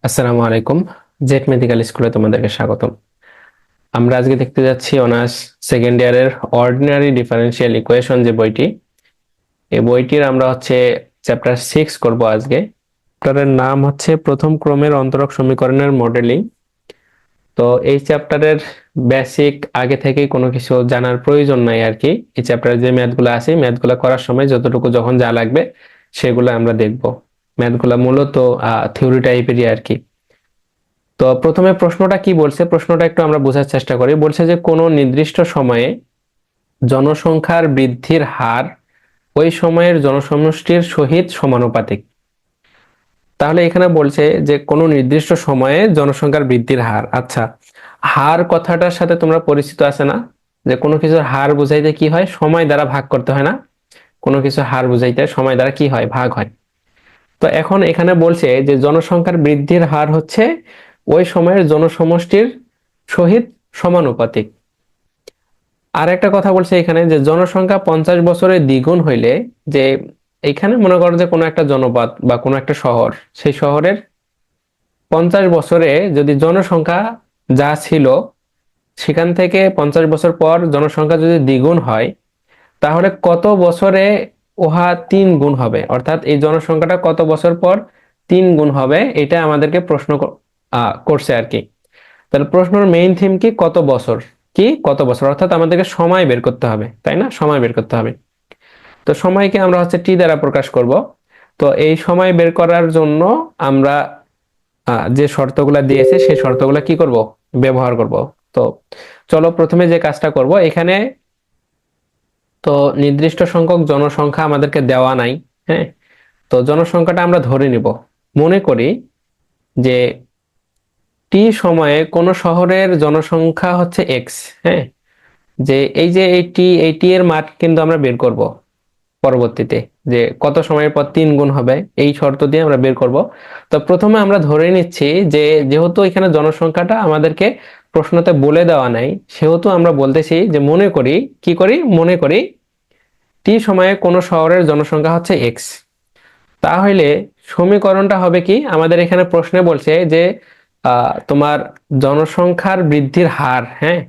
আসসালামু আলাইকুম। Jet medical স্কুলে তোমাদেরকে স্বাগতম। আমরা আজকে দেখতে যাচ্ছি অনার্স সেকেন্ড ইয়ারের অর্ডিনারি ডিফারেনশিয়াল ইকুয়েশন যে বইটি, এই বইটির আমরা চ্যাপ্টার 6 করব আজকে। চ্যাপ্টারের নাম হচ্ছে প্রথম ক্রমের অন্তরক সমীকরণের মডেলিং। তো এই চ্যাপ্টারের বেসিক আগে থেকেই কোনো কিছু জানার প্রয়োজন নাই আর কি। এই চ্যাপ্টারে যে ম্যাথগুলো আছে, ম্যাথগুলো করার সময় যতটুকু যখন যা লাগবে সেগুলো আমরা দেখব। ম্যাথগুলো মূলত থিওরি টাইপেরই আর কি। তো প্রথমে প্রশ্নটা কি বলছে, প্রশ্নটা একটু আমরা বোঝার চেষ্টা করি। বলছে যে কোনো নির্দিষ্ট সময়ে জনসংখ্যার বৃদ্ধির হার ওই সময়ের জনসমষ্টির সহিত সমানুপাতিক। তাহলে এখানে বলছে যে কোনো নির্দিষ্ট সময়ে জনসংখ্যার বৃদ্ধির হার। আচ্ছা, হার কথাটার সাথে তোমরা পরিচিত আছে না? যে কোনো কিছুর হার বুঝাইতে কি হয়? সময় দ্বারা ভাগ করতে হয় না? কোনো কিছু হার বুঝাইতে সময় দ্বারা কি হয়? ভাগ হয়। তো এখন এখানে বলছে যে জনসংখ্যার বৃদ্ধির হার হচ্ছে ওই সময়ের জনসমষ্টির সহিত সমানুপাতিক। আর একটা কথা বলছে এখানে যে জনসংখ্যা 50 বছরে দ্বিগুণ হইলে, যে এইখানে মনে করো যে কোনো একটা জনপদ বা কোনো একটা শহর, সেই শহরের 50 বছরে যদি জনসংখ্যা যা ছিল সেখান থেকে 50 বছর পর জনসংখ্যা যদি দ্বিগুণ হয়, তাহলে কত বছরে উহা 3 গুণ হবে? অর্থাৎ এই জনসংখ্যাটা কত বছর পর 3 গুণ হবে, এটা আমাদেরকে প্রশ্ন করছে আর কি। তাহলে প্রশ্নের মেইন থিম কি? কত বছর। কি কত বছর, অর্থাৎ আমাদেরকে সময় বের করতে হবে, তাই না? সময় বের করতে হবে। তো সময়কে আমরা টি দ্বারা প্রকাশ করব। তো এই সময় বের করার জন্য আমরা যে শর্তগুলা দিয়েছে সেই শর্তগুলা কি করব? ব্যবহার করব। তো চলো প্রথমে যে কাজটা করব, এখানে তো নির্দিষ্ট সংখ্যক জনসংখ্যা আমাদেরকে দেওয়া নাই। হ্যাঁ, তো জনসংখ্যাটা আমরা ধরে নিব। মনে করি যে টি সময়ে কোন শহরের জনসংখ্যা হচ্ছে এক্স। হ্যাঁ, যে এই টি এর মান কিন্তু আমরা বের করব পরবর্তীতে, যে কত সময়ের পর 3 গুণ হবে এই শর্ত দিয়ে আমরা বের করব। তো প্রথমে আমরা ধরে নিচ্ছি যে যেহেতু এখানে জনসংখ্যাটা আমাদেরকে প্রশ্নতে বলে দেওয়া নাই, সেহেতু আমরা বলতেছি যে মনে করি, কি করি? মনে করি টি সময়ে কোন শহরের জনসংখ্যা হচ্ছে এক্স। তাহলে সমীকরণটা হবে কি? আমাদের এখানে প্রশ্নে বলছে যে তোমার জনসংখ্যার বৃদ্ধির হার, হ্যাঁ,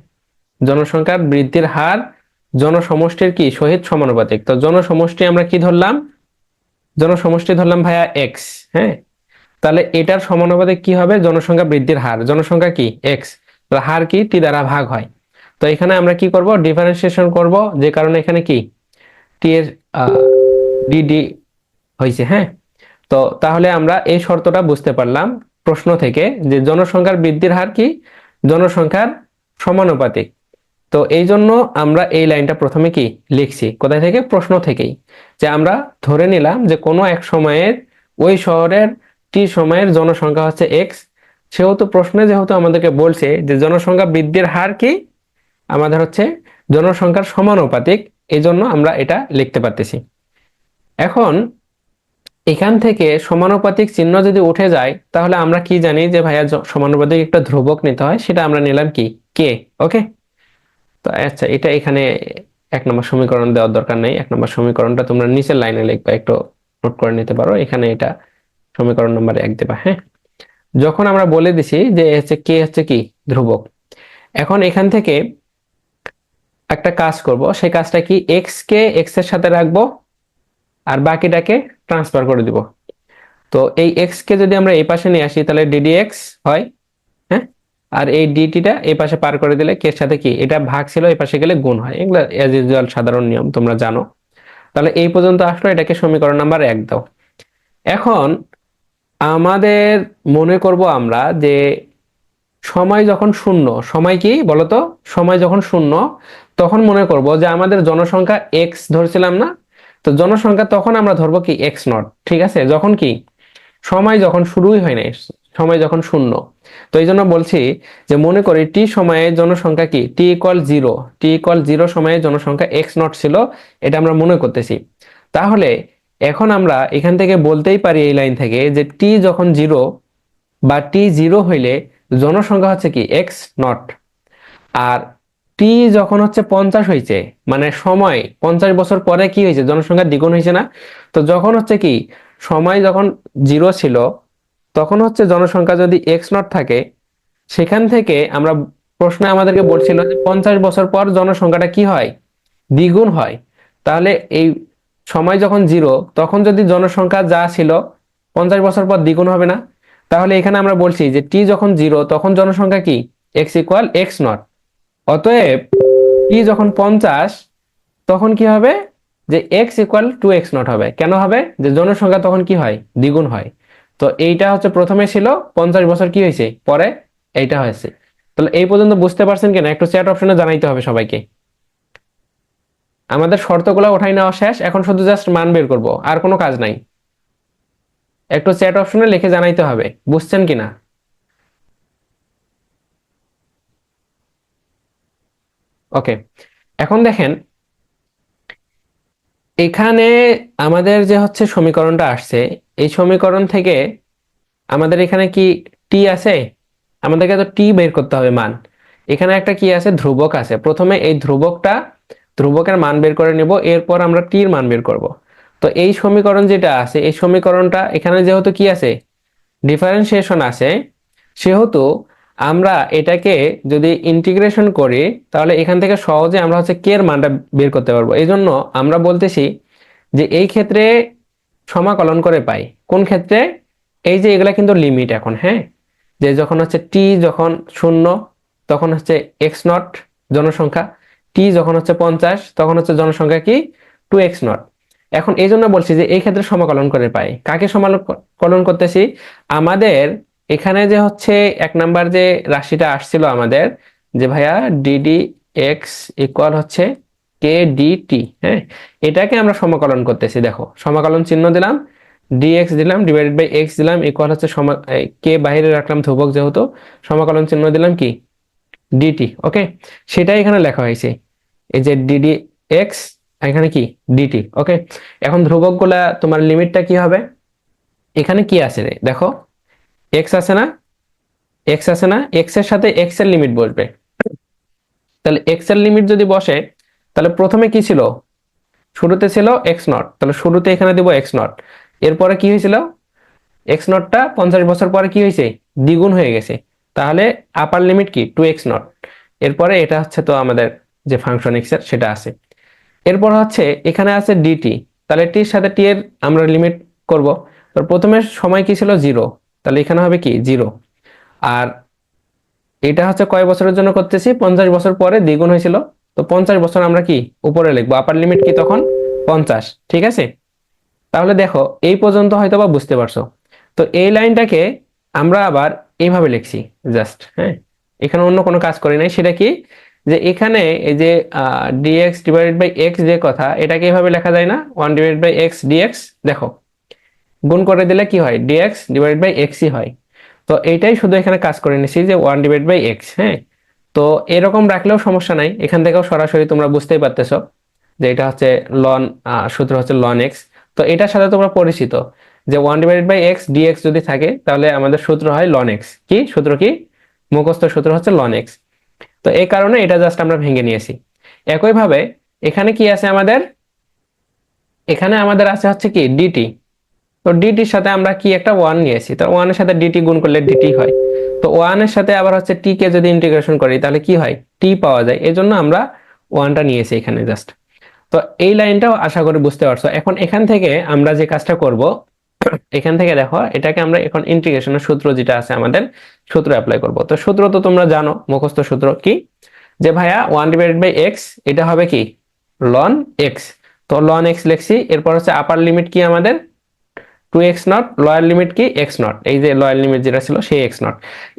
জনসংখ্যার বৃদ্ধির হার জনসমষ্টির কি সহিত সমানুপাতিক। তো জনসমষ্টি আমরা কি ধরলাম? জনসমষ্টি ধরলাম ভাইয়া এক্স। হ্যাঁ, তাহলে এটার সমানুপাতিক কি হবে? জনসংখ্যা বৃদ্ধির হার, জনসংখ্যা কি এক্স, হার কি টি দ্বারা ভাগ হয়। তো এখানে আমরা কি করব? ডিফারেন্সিয়েশন করব, যে কারণে এখানে কি টি এর ডিডি হয়েছে। হ্যাঁ, তো তাহলে আমরা এই শর্তটা বুঝতে পারলাম প্রশ্ন থেকে, যে জনসংখ্যার বৃদ্ধির হার কি জনসংখ্যার সমানুপাতিক। তো এই জন্য আমরা এই লাইনটা প্রথমে কি লিখছি? কোথায় থেকে? প্রশ্ন থেকেই। যে আমরা ধরে নিলাম যে কোনো এক সময়ের ওই শহরের টি সময়ের জনসংখ্যা হচ্ছে এক্স। সেহেতু প্রশ্নে যেহেতু আমাদেরকে বলছে যে জনসংখ্যা বৃদ্ধির হার কি আমাদের হচ্ছে জনসংখ্যার সমানুপাতিক, এই জন্য আমরা এটা লিখতে পারতেছি। এখন এখান থেকে সমানুপাতিক চিহ্ন যদি উঠে যায়, তাহলে আমরা কি জানি যে ভাইয়া সমানুপাতিক একটা ধ্রুবক নিতে হয়, সেটা আমরা নিলাম কি কে। ওকে, তো আচ্ছা, এটা এখানে 1 নম্বর সমীকরণ দেওয়ার দরকার নেই। 1 নম্বর সমীকরণটা তোমরা নিচের লাইনে লিখবা, একটু নোট করে নিতে পারো। এখানে এটা সমীকরণ নাম্বার 1 দেবা। হ্যাঁ, যখন আমরা বলে দিছি যে কে হচ্ছে কি ধ্রুবক, এখন এখান থেকে একটা কাজ করব। সেই কাজটা কি? এক্স কে এক্স এর সাথে রাখবো আর বাকিটাকে ট্রান্সফার করে দিব। তো এই এক্স কে যদি আমরা এই পাশে নিয়ে আসি, তাহলে ডিডি এক্স হয়। হ্যাঁ, আর এই ডিটিটা এই পাশে পার করে দিলে কে এর সাথে কি, এটা ভাগ ছিল, এই পাশে গেলে গুণ হয়। এগুলা এজ ইউজুয়াল সাধারণ নিয়ম, তোমরা জানো। তাহলে এই পর্যন্ত আসলো, এটাকে সমীকরণ নাম্বার 1 দাও। এখন আমাদের মনে করব আমরা যে সময় যখন শূন্য, সময় কি বলতো? সময় যখন শূন্য, তখন মনে করব যে আমাদের জনসংখ্যা এক্স ধরছিলাম না? তো জনসংখ্যা তখন আমরা ধরবো কি এক্স নট। ঠিক আছে, যখন কি সময় যখন শুরুই হয় নাই, সময় যখন শূন্য। তো এই জন্য বলছি যে মনে করি টি সময়ে জনসংখ্যা কি টি ইকুয়াল 0, টি ইকুয়াল 0 সময়ে জনসংখ্যা এক্স নট ছিল, এটা আমরা মনে করতেছি। তাহলে এখন আমরা এখান থেকে বলতেই পারি এই লাইন থেকে যে টি যখন 0 বা টি 0 হইলে জনসংখ্যা হচ্ছে কি এক্স নট। আর টি যখন হচ্ছে 50 হয়েছে, মানে সময় 50 বছর পরে কি হয়েছে? জনসংখ্যা দ্বিগুণ হয়েছে না? তো যখন হচ্ছে কি সময় যখন 0 ছিল, তখন হচ্ছে জনসংখ্যা যদি এক্স নট থাকে, সেখান থেকে আমরা প্রশ্নে আমাদেরকে বলছিল যে 50 বছর পর জনসংখ্যাটা কি হয়, দ্বিগুণ হয়। তাহলে এই সময় যখন 0, তখন যদি জনসংখ্যা যা ছিল 50 বছর পর দ্বিগুণ হবে না? তাহলে এখানে আমরা বলছি যে টি যখন 0, তখন জনসংখ্যা কি, এক্স ইকুয়াল এক্স নট। অতএব টি যখন 50, তখন কি হবে, যে x equal to x not হবে। কেন হবে, যে জনসংখ্যা তখন কি হয়, দ্বিগুণ হয়। তো এইটা হচ্ছে প্রথমে ছিল, 50 বছর কি হয়েছে পরে এইটা হয়েছে। তাহলে এই পর্যন্ত বুঝতে পারছেন কিনা, একটু চ্যাট অপশনে জানাইতে হবে সবাইকে। আমাদের শর্তগুলো ওঠাই নেওয়া শেষ, এখন শুধু জাস্ট মান বের করব, আর কোনো কাজ নাই। একটু চ্যাট অপশনে লিখে জানাইতে হবে বুঝছেন কিনা। ওকে, এখন দেখেন এখানে আমাদের যে হচ্ছে সমীকরণটা আসছে, এই সমীকরণ থেকে আমাদের এখানে কি টি আছে, আমাদেরকে তো টি বের করতে হবে মান। এখানে একটা কি আছে, ধ্রুবক আছে। প্রথমে এই ধ্রুবকের মান বের করে নেব, এরপর আমরা টির মান বের করব। তো এই সমীকরণ যেটা আছে, এই সমীকরণটা এখানে যেহেতু কি আছে, ডিফারেন্সিয়েশন আছে, সেহেতু আমরা এটাকে যদি ইন্টিগ্রেশন করি, তাহলে এখান থেকে সহজে আমরা হচ্ছে কে এর মানটা বের করতে পারবো। এই জন্য আমরা বলতেছি যে এই ক্ষেত্রে সমাকলন করে পাই। কোন ক্ষেত্রে, এই যে এগুলা কিন্তু লিমিট এখন, হ্যাঁ, যে যখন হচ্ছে টি যখন 0, তখন হচ্ছে এক্স নট জনসংখ্যা, টি যখন হচ্ছে 50, তখন হচ্ছে জনসংখ্যা কি, টু এক্স নট। এখন এই জন্য বলছি যে এই ক্ষেত্রে সমাকলন করে পাই। কাকে সমাকলন করতেছি, আমাদের এখানে যে হচ্ছে 1 নাম্বার যে রাশিটা আসছিল আমাদের, যে ভাইয়া ডিডি এক্স ইকুয়াল হচ্ছে কে ডিটি, হ্যাঁ, এটাকে আমরা সমাকলন করতেছি। দেখো সমাকলন চিহ্ন দিলাম, ডিএক্স দিলাম, ডিভাইডেড বাই এক্স দিলাম, ইকুয়াল হচ্ছে কে বাইরে রাখলাম ধ্রুবক যেহেতু, সমাকলন চিহ্ন দিলাম কি, ডিটি। ওকে, সেটাই এখানে লেখা হয়েছে, এই যে ডিডি এক্স, এখানে কি ডিটি। ওকে, এখন ধ্রুবক গুলা তোমার লিমিটটা কি হবে, এখানে কি আছে রে দেখো, এক্স আছে না, এক্স আছে না, এক্স এর সাথে এক্স এর লিমিট বসবে। তাহলে এক্স এর লিমিট যদি বসে, তাহলে প্রথমে কি ছিল, শুরুতে ছিল এক্স নট, তাহলে শুরুতে এখানে দিব এক্স নট। এরপরে কি হয়েছিল, এক্স নটটা 50 বছর পরে কি হয়েছে, দ্বিগুণ হয়ে গেছে। তাহলে আপার লিমিট কি, টু এক্স নট। এরপরে এটা হচ্ছে তো আমাদের যে ফাংশন এক্স এর সেটা আছে। এরপর হচ্ছে এখানে আছে ডিটি, তাহলে টির সাথে টি এর আমরা লিমিট করব। তো প্রথমে সময় কি ছিল 0, তাহলে এখানে হবে কি 0। আর এটা হচ্ছে কয় বছরের জন্য করতেছি, 50 বছর পরে দ্বিগুণ হয়েছিল। তো 50 বছর আমরা কি উপরে লিখবো, আপার লিমিট কি তখন 50। ঠিক আছে, তাহলে দেখো এই পর্যন্ত হয়তো বা বুঝতে পারছো। তো এই লাইনটাকে আমরা আবার এইভাবে লিখছি জাস্ট, হ্যাঁ, এখানে অন্য কোনো কাজ করি নাই। সেটা কি, যে এখানে এই যে ডিএক্স ডিভাইডেড বাই এক্স যে কথা, এটাকে এইভাবে লেখা যায় না, 1/x ডিএক্স। দেখো গুণ করে দিলে কি হয়, ডিএক্স ডিভাইডেড বাই এক্সই হয়। তো এইটাই শুধু এখানে কাজ করে নিছি যে 1/x, হ্যাঁ। তো এরকম রাখলেও সমস্যা নাই, এখান থেকেও সরাসরি তোমরা বুঝতেই পারতেছো যে এটা হচ্ছে লন, সূত্র হচ্ছে লন এক্স। তো এটার সাথে তোমরা পরিচিত, যে 1/x ডিএক্স যদি থাকে, তাহলে আমাদের সূত্র হয় লন এক্স। কি সূত্র, কি মুখস্থ সূত্র হচ্ছে লন এক্স। তো এই কারণে এটা জাস্ট আমরা ভেঙে নিয়েছি। একইভাবে এখানে কি আছে আমাদের, এখানে আমাদের আছে হচ্ছে কি ডিটি। তো ডিটির সাথে আমরা কি একটা ওয়ান নিয়েছি, তো ওয়ান এর সাথে ডিটি গুণ করলে ডিটি হয়। তো ওয়ান এর সাথে আবার হচ্ছে টি কে যদি ইন্টিগ্রেশন করি, তাহলে কি হয়, টি পাওয়া যায়। এই জন্য আমরা ওয়ানটা নিয়েছি এখানে জাস্ট। তো এই লাইনটাও আশা করি বুঝতে পারছো। এখন এখান থেকে আমরা যে কাজটা করব, এখান থেকে দেখো এটাকে আমরা এখন ইন্টিগ্রেশনের সূত্র যেটা আছে আমাদের, সূত্র অ্যাপ্লাই করব। তো সূত্র তো তোমরা জানো, মুখস্থ সূত্র কি, যে ভাইয়া 1/x, এটা হবে কি লন এক্স। তো লন এক্স লিখছি, এরপর হচ্ছে আপার লিমিট কি আমাদের two x naught, lower limit কি এক্স নট, এই যে লোয়ার লিমিট যেটা ছিল সেই এক্স নট,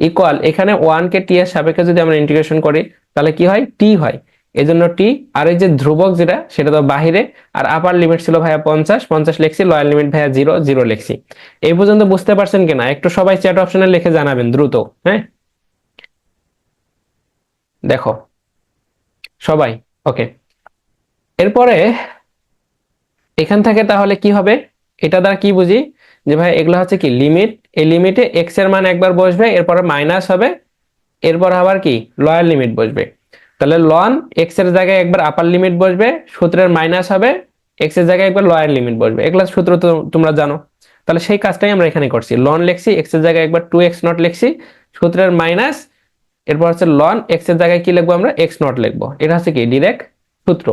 ইকুয়াল এখানে 1 কে টি এর সাপেক্ষে যদি আমরা ইন্টিগ্রেশন করি, তাহলে কি হয়, টি হয়। এই জন্য টি, আর এই যে ধ্রুবক যেটা সেটা তো বাহিরে, আর আপার লিমিট ছিল ভাইয়া 50, 50 লিখছি, লোয়ার লিমিট ভাইয়া 0, 0 লিখছি। এই পর্যন্ত বুঝতে পারছেন কিনা, একটু সবাই চ্যাট অপশনে লিখে জানাবেন দ্রুত, হ্যাঁ। দেখো সবাই, ওকে। এরপরে এখান থেকে তাহলে কি হবে, এটা দ্বারা কি বুঝি, যে ভাই এগুলো হচ্ছে কি লিমিট, এই লিমিটে এক্স এর মান একবার বসবে, এরপরে মাইনাস হবে, এরপর আবার কি লোয়ার লিমিট বসবে। তাহলে লন এক্স এর জায়গায় একবার আপার লিমিট বসবে, সূত্রের মাইনাস হবে, এক্স এর জায়গায় একবার লোয়ার লিমিট বসবে। এগুলা সূত্র তো তোমরা জানো। তাহলে সেই কাজটাই আমরা এখানে করছি, লন লিখছি, এক্স এর জায়গায় একবার 2x0 লিখছি, সূত্রের মাইনাস, এরপর হচ্ছে লন এক্স এর জায়গায় কি লিখবো আমরা, x0 লিখবো। এটা হচ্ছে কি ডিরেক্ট সূত্র।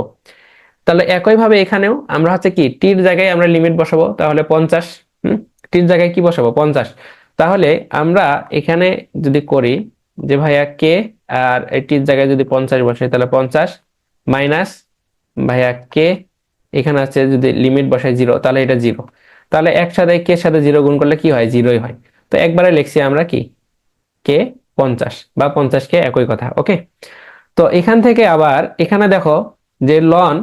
তাহলে একইভাবে এখানেও আমরা হচ্ছে কি টির জায়গায় আমরা লিমিট বসাবো, তাহলে 50, টির জায়গায় কি বসাবো 50। তাহলে আমরা এখানে যদি করি যে ভাইয়া কে, আর টির জায়গায় যদি 50 বসাই তাহলে 50 মাইনাস ভাইয়া কে, এখানে আছে যদি লিমিট বসাই 0 তাহলে এটা 0। তাহলে একসাথে কে সাথে 0 গুণ করলে কি হয়, 0ই হয়। তো একবারে লিখছি আমরা কি কে 50 বা 50 কে, একই কথা। ওকে, তো এখান থেকে আবার এখানে দেখো যে loan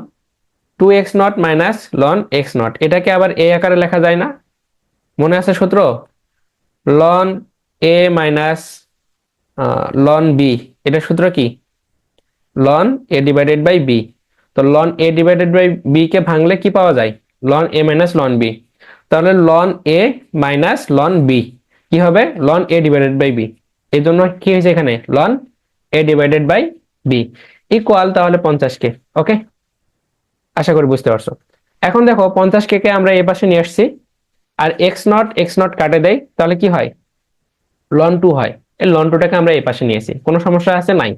2x0 minus loan x0, এটাকে আবার এ আকারে লেখা যায় না, মনে আছে সূত্র, ln a minus ln b, এটা সূত্র কি ln a divided by b. তো ln a divided by b কে ভাঙলে কি পাওয়া যায়, ln a minus ln b. তাহলে ln a minus ln b কি হবে, ln a divided by b. এই জন্য কি হয়েছে এখানে ln a divided by b equal তাহলে 50 কে। ওকে, আশা করি বুঝতে পারছো। এখন দেখো 50 কে আমরা এই পাশে নিয়ে আসছি, আর x0 কাটে দেয়, তাহলে কি হয় লন 2 হয়। এই লন 2টাকে আমরা এই পাশে নিয়েছি, কোনো সমস্যা আছে নাই।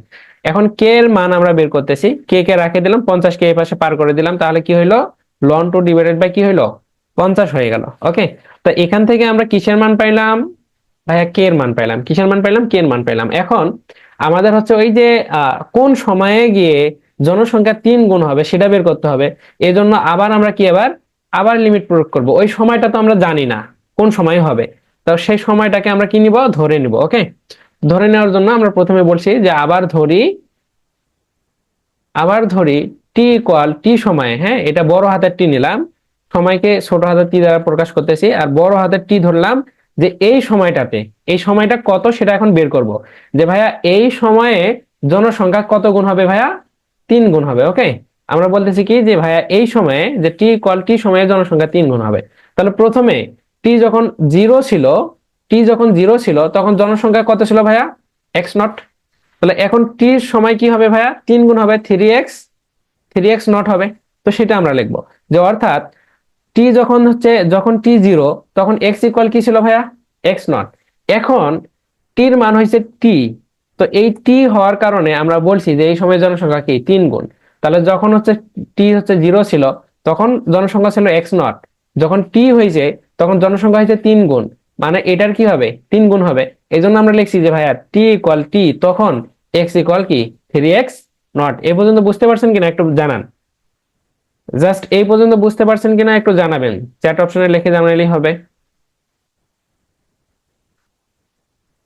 এখন কে এর মান আমরা বের করতেছি, কে কে রাখে দিলাম, 50 কে এই পাশে পার করে দিলাম, তাহলে কি হইলো লন 2 ডিভাইডেড বাই কি হইলো 50 হয়ে গেল। ওকে, তো এখান থেকে আমরা কিসের মান পাইলাম ভাইয়া, কে এর মান পাইলাম। কিসের মান পাইলাম, কে এর মান পাইলাম। এখন আমাদের হচ্ছে ওই যে কোন সময়ে গিয়ে জনসংখ্যা 3 গুণ হবে সেটা বের করতে হবে। এই জন্য আবার আমরা কি আবার লিমিট প্রয়োগ করব। ওই সময়টা তো আমরা জানি না কোন সময় হবে, তো সেই সময়টাকে আমরা কি নিব, ধরে নিব। ওকে, ধরে নেওয়ার জন্য আমরা প্রথমে বলছি যে আবার ধরি টি ইকুয়াল টি সময়ে, হ্যাঁ এটা বড় হাতের টি নিলাম, সময়কে ছোট হাতের টি দ্বারা প্রকাশ করতেছি, আর বড় হাতের টি ধরলাম যে এই সময়টাতে, এই সময়টা কত সেটা এখন বের করব। যে ভাইয়া এই সময়ে জনসংখ্যা কত গুণ হবে ভাইয়া, 3 গুণ হবে। ওকে, আমরা বলতেছি কি যে ভাইয়া এই সময়ে যে টি ইকুয়াল টি সময়ে জনসংখ্যা 3 গুণ হবে। তাহলে প্রথমে টি যখন 0 ছিল, তখন জনসংখ্যা কত ছিল ভাইয়া, x0। তাহলে এখন টির সময় কি হবে ভাইয়া, 3 গুণ হবে, 3x0 হবে। তো সেটা আমরা লিখবো যে অর্থাৎ টি যখন টি 0 তখন x ইকুয়াল কি ছিল ভাইয়া, x0। এখন টির মান হয়েছে টি, তো এই টি হওয়ার কারণে আমরা বলছি যে এই সময় জনসংখ্যা কি 3 গুণ। তাহলে যখন টি 0 ছিল তখন জনসংখ্যা ছিল x0, যখন টি হয়েছে তখন জনসংখ্যা হয়েছে 3 গুণ, মানে এটার কি হবে 3 গুণ হবে। এই জন্য আমরা লিখছি যে ভাইয়া টি ইকুয়াল টি, তখন এক্স ইকুয়াল কি 3x0। এই পর্যন্ত বুঝতে পারছেন কিনা একটু জানান, জাস্ট এই পর্যন্ত বুঝতে পারছেন কিনা একটু জানাবেন, চ্যাট অপশনে লিখে জানালেই হবে।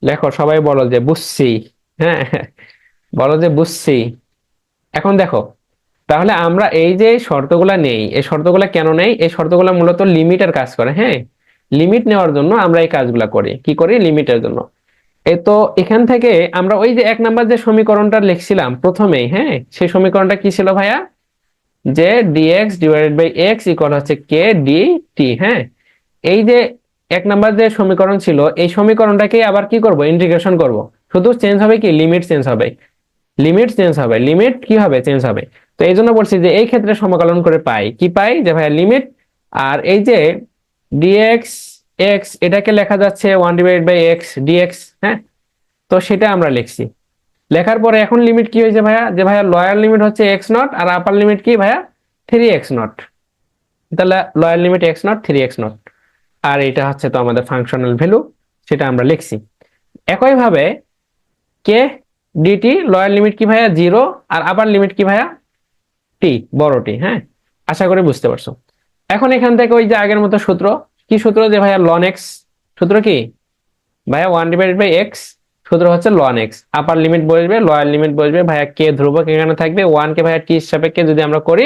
লেখো সবাই, বলো যে বুঝছি। হ্যাঁ, বলো যে বুঝছি। এখন দেখো, তাহলে আমরা এই যে শর্তগুলা নেই, এই শর্তগুলা কেন নেই, এই শর্তগুলা মূলত লিমিটের কাজ করে। হ্যাঁ, লিমিট নেওয়ার জন্য আমরা এই কাজগুলা করি, কি করি লিমিটের জন্য। এই তো এখান থেকে আমরা ওই যে 1 নাম্বার যে সমীকরণটা লিখছিলাম প্রথমেই, হ্যাঁ সেই সমীকরণটা কি ছিল ভাইয়া, যে dx divided by x equal হচ্ছে কে ডি টি। হ্যাঁ, এই যে 1 নাম্বার যে সমীকরণ ছিল, এই সমীকরণটাকে আবার কি করব, ইন্টিগ্রেশন করব। শুধু চেঞ্জ হবে কি, লিমিট চেঞ্জ হবে, লিমিট কি হবে, চেঞ্জ হবে। তো এই জন্য বলছি যে এই ক্ষেত্রে সমাকলন করে পাই কি, পাই যে ভাইয়া লিমিট, আর এই যে dx x এটাকে লেখা যাচ্ছে 1 ডিভাইডেড বাই x dx। হ্যাঁ, তো সেটা আমরা লিখছি। লেখার পরে এখন লিমিট কি হয়েছে ভাইয়া, যে ভাইয়া লোয়ার লিমিট হচ্ছে x0 আর আপার লিমিট কি ভাইয়া 3x0। তাহলে লোয়ার লিমিট x0 3x0, আর এটা হচ্ছে তো আমাদের ফাংশনাল ভ্যালু, সেটা আমরা লিখছি। একইভাবে কে ডিটি লোয়ার লিমিট কি ভাইয়া 0, আর আপার লিমিট কি ভাইয়া টি, বড় টি। হ্যাঁ, আশা করি বুঝতে পারছো। এখন এখান থেকে ওই যে আগের মতো সূত্র, কি সূত্র, যে ভাইয়া লন এক্স, সূত্র কি ভাইয়া 1 ডিভাইডেড বাই x, সূত্র হচ্ছে লন এক্স। আপার লিমিট বসবে, লোয়ার লিমিট বসবে, ভাইয়া কে ধ্রুবক এখানে থাকবে, 1 কে ভাইয়া টি সাপেক্ষে যদি আমরা করি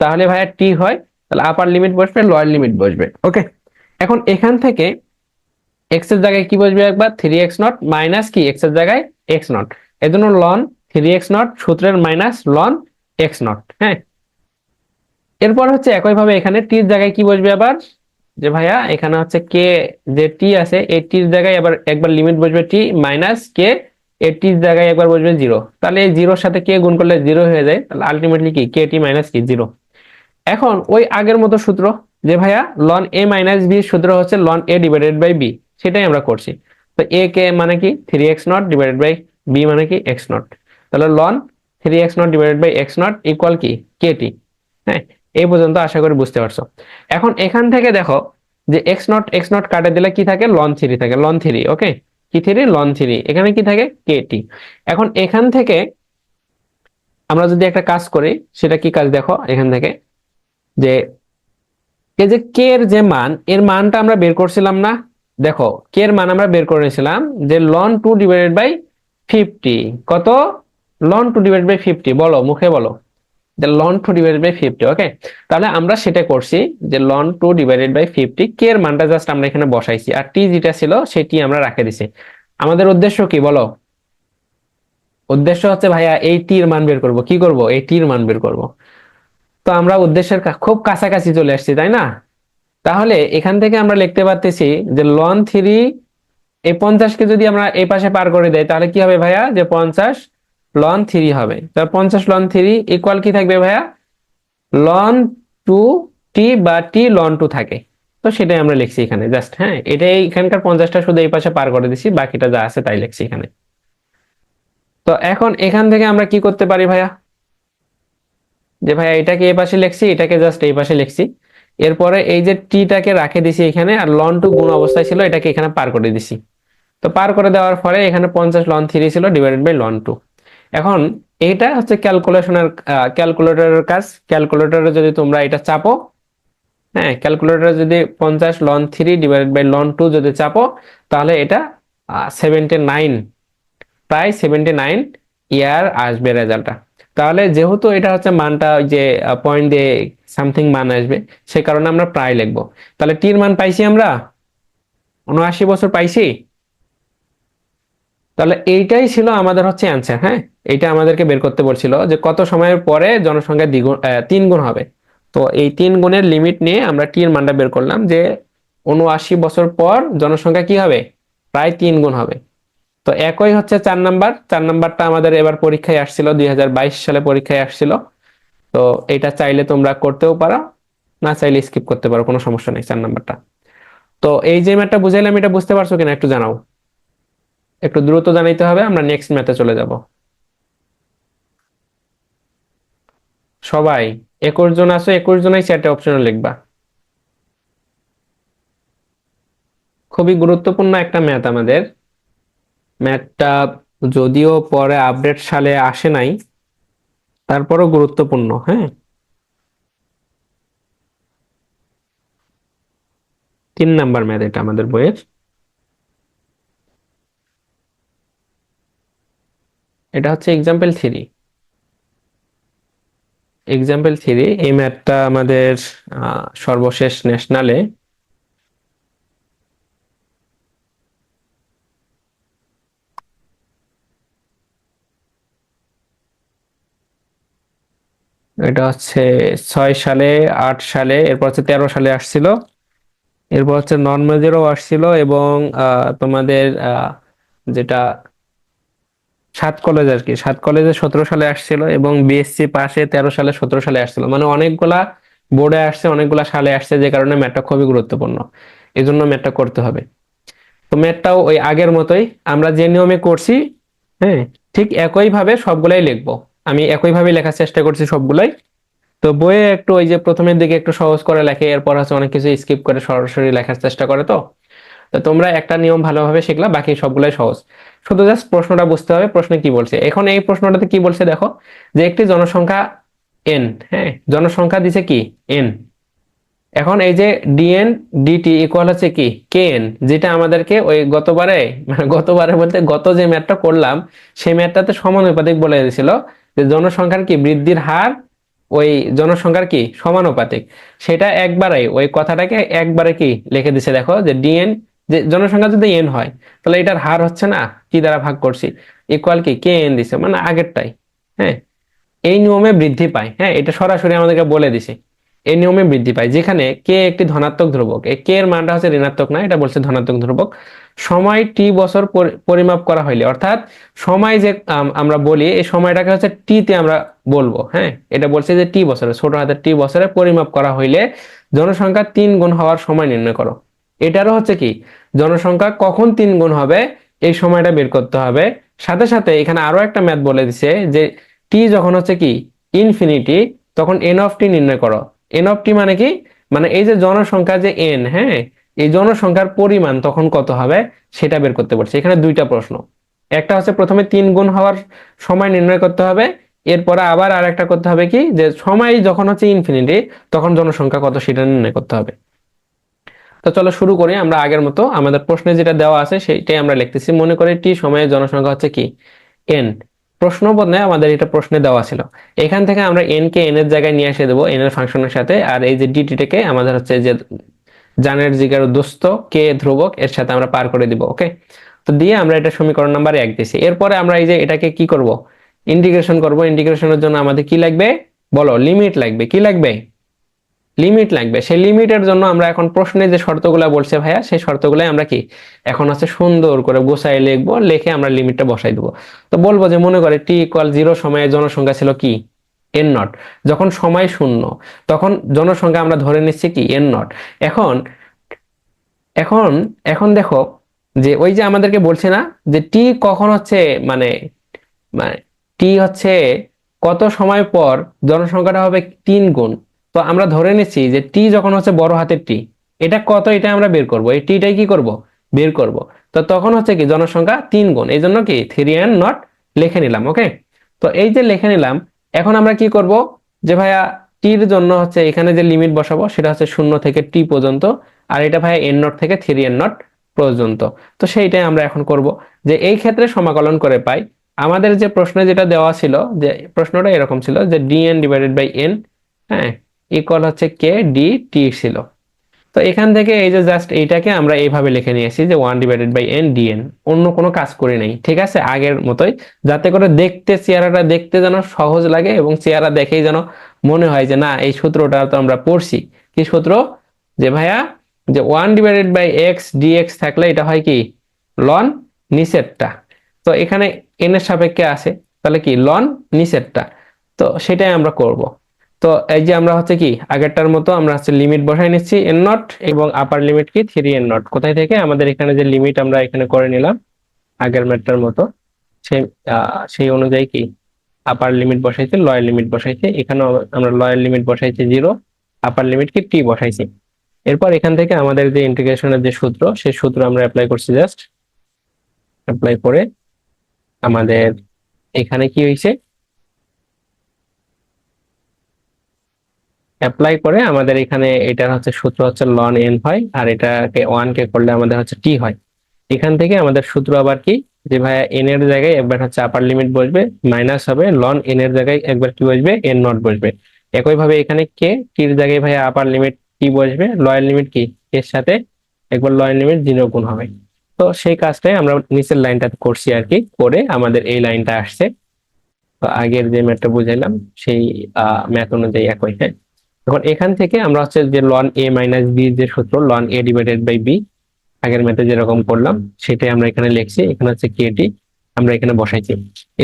তাহলে ভাইয়া টি হয়, তাহলে আপার লিমিট বসবে, লোয়ার লিমিট বসবে। ওকে, এখন এখান থেকে x এর জায়গায় কি বসবে একবার 3x0 মাইনাস কি x এর জায়গায় x0, এর জন্য লন 3x0 সূত্রের মাইনাস লন x0। হ্যাঁ, এরপর হচ্ছে একইভাবে এখানে টির জায়গায় কি বসবে আবার, যে ভাইয়া এখানে হচ্ছে কে যে টি আছে, এই টির জায়গায় আবার একবার লিমিট বসবে টি মাইনাস কে, এই টির জায়গায় একবার বসবে 0। তাহলে এই 0 সাথে কে গুণ করলে 0 হয়ে যায়, তাহলে আলটিমেটলি কি কে টি মাইনাস কি 0। এখন ওই আগের মতো সূত্র, যে ভাইয়া লন এ মাইনাস বি সূত্র হচ্ছে ln a divided by b, সেটাই আমরা করছি। তো এ কে মানে কি 3x0 ডিভাইডেড বাই বি মানে কি x0, তাহলে ln 3x0 divided by x0 equal কি kt। হ্যাঁ, এই পর্যন্ত আশা করি বুঝতে পারছো। এখন এখান থেকে দেখো যে x0 কাটে দিলে কি থাকে, লন 3 থাকে, লন 3, ওকে, কি 3, লন 3, এখানে কি থাকে kt। এখন এখান থেকে আমরা যদি একটা কাজ করি, সেটা কি কাজ দেখো, এখান থেকে যে এই যে কে এর যে মান, এর মানটা আমরা বের করছিলাম না, দেখো কে এর মান আমরা বের করেছিলাম যে লন 2 ডিভাইডেড বাই 50, কত, লন 2 ডিভাইডেড বাই 50, বলো মুখে বলো, যে লন 2 ডিভাইডেড বাই 50, ওকে। তাহলে আমরা সেটা করছি যে লন 2 ডিভাইডেড বাই 50, কে এর মানটা জাস্ট আমরা এখানে বসাইছি, আর টি যেটা ছিল সেটি আমরা রেখে দিছি। আমাদের উদ্দেশ্য কি বলো, উদ্দেশ্য হচ্ছে ভাইয়া এই টি এর মান বের করব, কি করব, এই টি এর মান বের করব। তো আমরা উদ্দেশ্যের খুব কাছাকাছি চলে আসছি, তাই না? তাহলে এখান থেকে আমরা লিখতে পারতেছি যে লন 3, এই 50 কে যদি আমরা এই পাশে পার করে দেই তাহলে কি হবে ভাইয়া, যে 50 লন 3 হবে। তাহলে 50 লন 3 ইকুয়াল কি থাকবে ভাইয়া, লন 2 টি বা টি লন 2 থাকে। তো সেটাই আমরা লিখছি এখানে জাস্ট, হ্যাঁ, এটাই এখানকার 50টা শুধু এই পাশে পার করে দিছি, বাকিটা যা আছে তাই লিখছি এখানে। তো এখন এখান থেকে আমরা কি করতে পারি ভাইয়া, যে ভাইয়া এটাকে এই পাশে লিখছি, এটাকে জাস্ট এই পাশে লিখছি, এরপরে এই যে টিটাকে রাখে দিছি এখানে, আর লন 2 গুণ অবস্থায় ছিল এটাকে এখানে পার করে দিছি। তো পার করে দেওয়ার পরে এখানে 50 লন 3 ছিল ডিভাইডেড বাই লন 2। এখন এইটা হচ্ছে ক্যালকুলেশনের ক্যালকুলেটরের কাজ। ক্যালকুলেটরে যদি তোমরা এটা চাপো, হ্যাঁ, ক্যালকুলেটরে যদি 50 লন 3 ডিভাইডেড বাই লন 2 যদি চাপো, তাহলে এটা 79, প্রায় 79 ইয়ার আসবে রেজাল্টটা। তাহলে যেহেতু এটা হচ্ছে মানটা ওই যে পয়েন্ট দিয়ে সামথিং মান আসবে, সে কারণে আমরা প্রায় লিখবো। তাহলে টির মান পাইছি আমরা 79 বছর পাইছি। তাহলে এইটাই ছিল আমাদের হচ্ছে অ্যান্সার। হ্যাঁ, এইটা আমাদেরকে বের করতে বলছিল যে কত সময়ের পরে জনসংখ্যা দ্বিগুণ 3 গুণ হবে। তো এই 3 গুণের লিমিট নিয়ে আমরা টি এর মানটা বের করলাম যে 79 বছর পর জনসংখ্যা কি হবে, প্রায় 3 গুণ হবে। তো একই হচ্ছে 4 নাম্বার, 4 নাম্বারটা আমাদের এবার পরীক্ষায় আসছিল, 2022 সালে পরীক্ষায় আসছিল। তো এটা চাইলে তোমরা করতেও পারো, না চাইলে স্কিপ করতে পারো, কোনো সমস্যা নেই 4 নাম্বারটা। তো এই যে ম্যাথটা বুঝাইলাম, এটা বুঝতে পারছো কিনা একটু জানাও, একটু দ্রুত জানাইতে হবে, আমরা নেক্সট ম্যাথে চলে যাব। সবাই 21 জন আছো, 21 জনই চ্যাটে অপশনে লিখবা। খুবই গুরুত্বপূর্ণ একটা ম্যাথ আমাদের। ম্যাথটা যদিও পরে আপডেট সালে আসে নাই, তারপরও গুরুত্বপূর্ণ, হ্যাঁ। 3 নাম্বার ম্যাথ এটা আমাদের বইয়ের। এটা হচ্ছে এক্সাম্পল 3। এক্সাম্পল 3, এই ম্যাথটা আমাদের সর্বশেষ ন্যাশনালে, এটা হচ্ছে 6 সালে, 8 সালে, এরপর হচ্ছে 13 সালে আসছিল, এরপর হচ্ছে নন মেজরও আসছিল, এবং তোমাদের যেটা 7 কলেজ আর কি, 7 কলেজে 17 সালে আসছিল, এবং বিএসসি পাশে 13 সালে, 17 সালে আসছিল। মানে অনেকগুলা বোর্ডে আসছে, অনেকগুলা সালে আসছে, যে কারণে ম্যাথটা খুবই গুরুত্বপূর্ণ, এই জন্য ম্যাথটা করতে হবে। তো ম্যাথটাও ওই আগের মতোই আমরা যে নিয়মে করছি, হ্যাঁ, ঠিক একই ভাবে সবগুলাই লিখবো। আমি একই ভাবে লেখার চেষ্টা করছি সবগুলাই। তো বইয়ে একটু ওই যে প্রথমের দিকে একটু সহজ করে লেখে, এরপর হচ্ছে অনেক কিছু স্কিপ করে সরাসরি লেখার চেষ্টা করে। তো তো তোমরা একটা নিয়ম ভালোভাবে শিখলা, বাকি সবগুলাই সহজ। শুধু জাস্ট প্রশ্নটা বুঝতে হবে, প্রশ্নে কি বলছে। এখন এই প্রশ্নটাতে কি বলছে দেখো, যে একটি জনসংখ্যা এন, হ্যাঁ, জনসংখ্যা দিছে কি এন। এখন এই যে ডিএন ডিটি ইকুয়াল হচ্ছে কি কে এন, যেটা আমাদেরকে ওই গতবারে, মানে গতবারে বলতে গত যে ম্যাথটা করলাম, সেই ম্যাথটাতে সমানুপাতিক বলে দিয়েছিল, যে জনসংখ্যার কি বৃদ্ধির হার ওই জনসংখ্যার কি সমানুপাতিক। সেটা একবারে ওই কথাটাকে একবারে কি লিখে দিছে, দেখো যে ডিএন, যে জনসংখ্যা যদি এন হয়, তাহলে এটার হার হচ্ছে না কি দ্বারা ভাগ করছি, ইকুয়াল কি কে এন দিছে, মানে আগেরটাই। হ্যাঁ, এই নিয়মে বৃদ্ধি পায়, হ্যাঁ, এটা সরাসরি আমাদেরকে বলে দিছে। এই নিয়মে বৃদ্ধি পায়, যেখানে কে একটি ধনাত্মক ধ্রুবক। এই কে এর মানটা হচ্ছে ঋণাত্মক না, এটা বলছে ধনাত্মক ধ্রুবক। সময় টি বছর পরিমাপ করা হইলে, অর্থাৎ সময় যে আমরা বলি এই সময়টাকে হচ্ছে টি তে আমরা বলবো। হ্যাঁ, এটা বলছে যে টি বছরে, ছোট হাতের টি বছরে পরিমাপ করা হইলে জনসংখ্যা 3 গুণ হওয়ার সময় নির্ণয় করো। এটারও হচ্ছে কি, জনসংখ্যা কখন 3 গুণ হবে এই সময়টা বের করতে হবে। সাথে সাথে এখানে আরো একটা ম্যাথ বলে দিছে যে টি যখন হচ্ছে কি ইনফিনিটি, তখন এন অফ টি নির্ণয় করো। এন অফ টি মানে কি, মানে এই যে জনসংখ্যা যে এন, হ্যাঁ, এই জনসংখ্যার পরিমাণ তখন কত হবে সেটা বের করতে বলছে। এখানে দুইটা প্রশ্ন, একটা হচ্ছে প্রথমে 3 গুণ হওয়ার সময় নির্ণয় করতে হবে, এরপরে আবার আর একটা করতে হবে কি, যে সময় যখন হচ্ছে ইনফিনিটি তখন জনসংখ্যা কত সেটা নির্ণয় করতে হবে। তো চলো শুরু করি। আমরা আগের মতো আমাদের প্রশ্নে যেটা দেওয়া আছে সেইটাই আমরা লিখতেছি। মনে করি টি সময়ে জনসংখ্যা হচ্ছে কি এন। প্রশ্ন বদলে আমাদের এটা প্রশ্নে দেওয়া ছিল, এখান থেকে আমরা এন কে এন এর জায়গায় নিয়ে এসে দেবো এন এর ফাংশনের সাথে, আর এই যে ডিটিটাকে আমাদের হচ্ছে যে জানের জিগার দোস্ত কে ধ্রুবক এর সাথে আমরা পার করে দিব। ওকে, তো দিয়ে আমরা এটা সমীকরণ নাম্বার 1 দিছি। এরপরে আমরা এই যে এটাকে কি করব, ইন্টিগ্রেশন করব। ইন্টিগ্রেশনের জন্য আমাদের কি লাগবে বলো, লিমিট লাগবে। কি লাগবে, লিমিট লাগবে। সেই লিমিটের জন্য আমরা এখন প্রশ্নে যে শর্তগুলো বলছে ভাইয়া, সেই শর্তগুলো আমরা কি এখন হচ্ছে সুন্দর করে গোছায় লিখবো, লিখে আমরা লিমিটটা বসাই দেবো। তো বলবো যে মনে করে টি ইকুয়াল 0 সময়ে জনসংখ্যা ছিল কি এন নট। যখন সময় শূন্য তখন জনসংখ্যা আমরা ধরে নিচ্ছি কি এন নট। এখন এখন এখন দেখো যে ওই যে আমাদেরকে বলছে না যে টি কখন হচ্ছে মানে মানে টি হচ্ছে কত সময় পর জনসংখ্যাটা হবে 3 গুণ। তো আমরা ধরে নিচ্ছি যে টি যখন হচ্ছে বড় হাতের টি, এটা কত এটা আমরা বের করব, এই টিটাই কি করব বের করব। তো তখন হচ্ছে কি জনসংখ্যা 3 গুণ, এই জন্য কি 3 and নট লিখে নিলাম। ওকে, তো এই যে লিখে নিলাম, এখন আমরা কি করব যে ভাইয়া টির জন্য হচ্ছে এখানে যে লিমিট বসাবো সেটা হচ্ছে 0 থেকে টি পর্যন্ত, আর এটা ভাইয়া এন নট থেকে 3 and নট পর্যন্ত। তো সেইটাই আমরা এখন করব, যে এই ক্ষেত্রে সমাকলন করে পাই। আমাদের যে প্রশ্নে যেটা দেওয়া ছিল, যে প্রশ্নটা এরকম ছিল যে dn ডিভাইডেড বাই n, হ্যাঁ, ইকুয়াল হচ্ছে কে ডি টি ছিল। তো এখান থেকে এই যে জাস্ট এইটাকে আমরা এইভাবে লিখে নিয়েছি যে 1 ডিভাইডেড বাই n dn, অন্য কোনো কাজ করি নাই। ঠিক আছে, আগের মতোই, যাতে করে দেখতে চেহারাটা দেখতে যেন সহজ লাগে এবং চেহারা দেখেই যেন মনে হয় যে না এই সূত্রটা তো আমরা পড়ছি। কি সূত্র, যে ভাইয়া যে 1 ডিভাইডেড বাই এক্স ডিএক্স থাকলে এটা হয় কি লন নিচেরটা। তো এখানে এন এর সাপেক্ষে আছে, তাহলে কি লন নিচেরটা। তো সেটাই আমরা করব। তো এই যে আমরা হচ্ছে কি আগেরটার মতো আমরা হচ্ছে লিমিট বসাই নিচ্ছি এন নট, এবং আপার লিমিট কি 3 এন নট। কোথায় থেকে আমাদের এখানে যে লিমিট আমরা এখানে করে নিলাম আগের ম্যাথটার মতো, সেই সেই অনুযায়ী কি আপার লিমিট বসাইছে, লোয়ার লিমিট বসাইছে। এখানেও আমরা লোয়ার লিমিট বসাইছি 0, আপার লিমিট কি টি বসাইছি। এরপর এখান থেকে আমাদের যে ইন্টিগ্রেশনের যে সূত্র, সেই সূত্র আমরা অ্যাপ্লাই করছি। জাস্ট অ্যাপ্লাই করে আমাদের এখানে কি হয়েছে, অ্যাপ্লাই করে আমাদের এখানে এটার হচ্ছে সূত্র হচ্ছে লন এন হয়, আর এটাকে 1 কে করলে আমাদের হচ্ছে টি হয়। এখান থেকে আমাদের সূত্র আবার কি, যে ভাইয়া এন এর জায়গায় একবার হচ্ছে আপার লিমিট বসবে, মাইনাস হবে লন এন এর জায়গায় একবার কি বসবে এন নট বসবে। একইভাবে এখানে কে টির জায়গায় ভাইয়া আপার লিমিট টি বসবে, লয়ার লিমিট কি এর সাথে একবার লয়ার লিমিট 0 গুণ হবে। তো সেই কাজটাই আমরা নিচের লাইনটা করছি আর কি, করে আমাদের এই লাইনটা আসছে। তো আগের যে ম্যাথটা বুঝাইলাম সেই ম্যাথ অনুযায়ী একই। হ্যাঁ, এখন এখান থেকে আমরা হচ্ছে যে লন এ মাইনাস বি যে সূত্র ln a divided by b, আগের ম্যাথে যেরকম করলাম সেটাই আমরা এখানে লিখছি। এখানে হচ্ছে কেটি আমরা এখানে বসাইছি।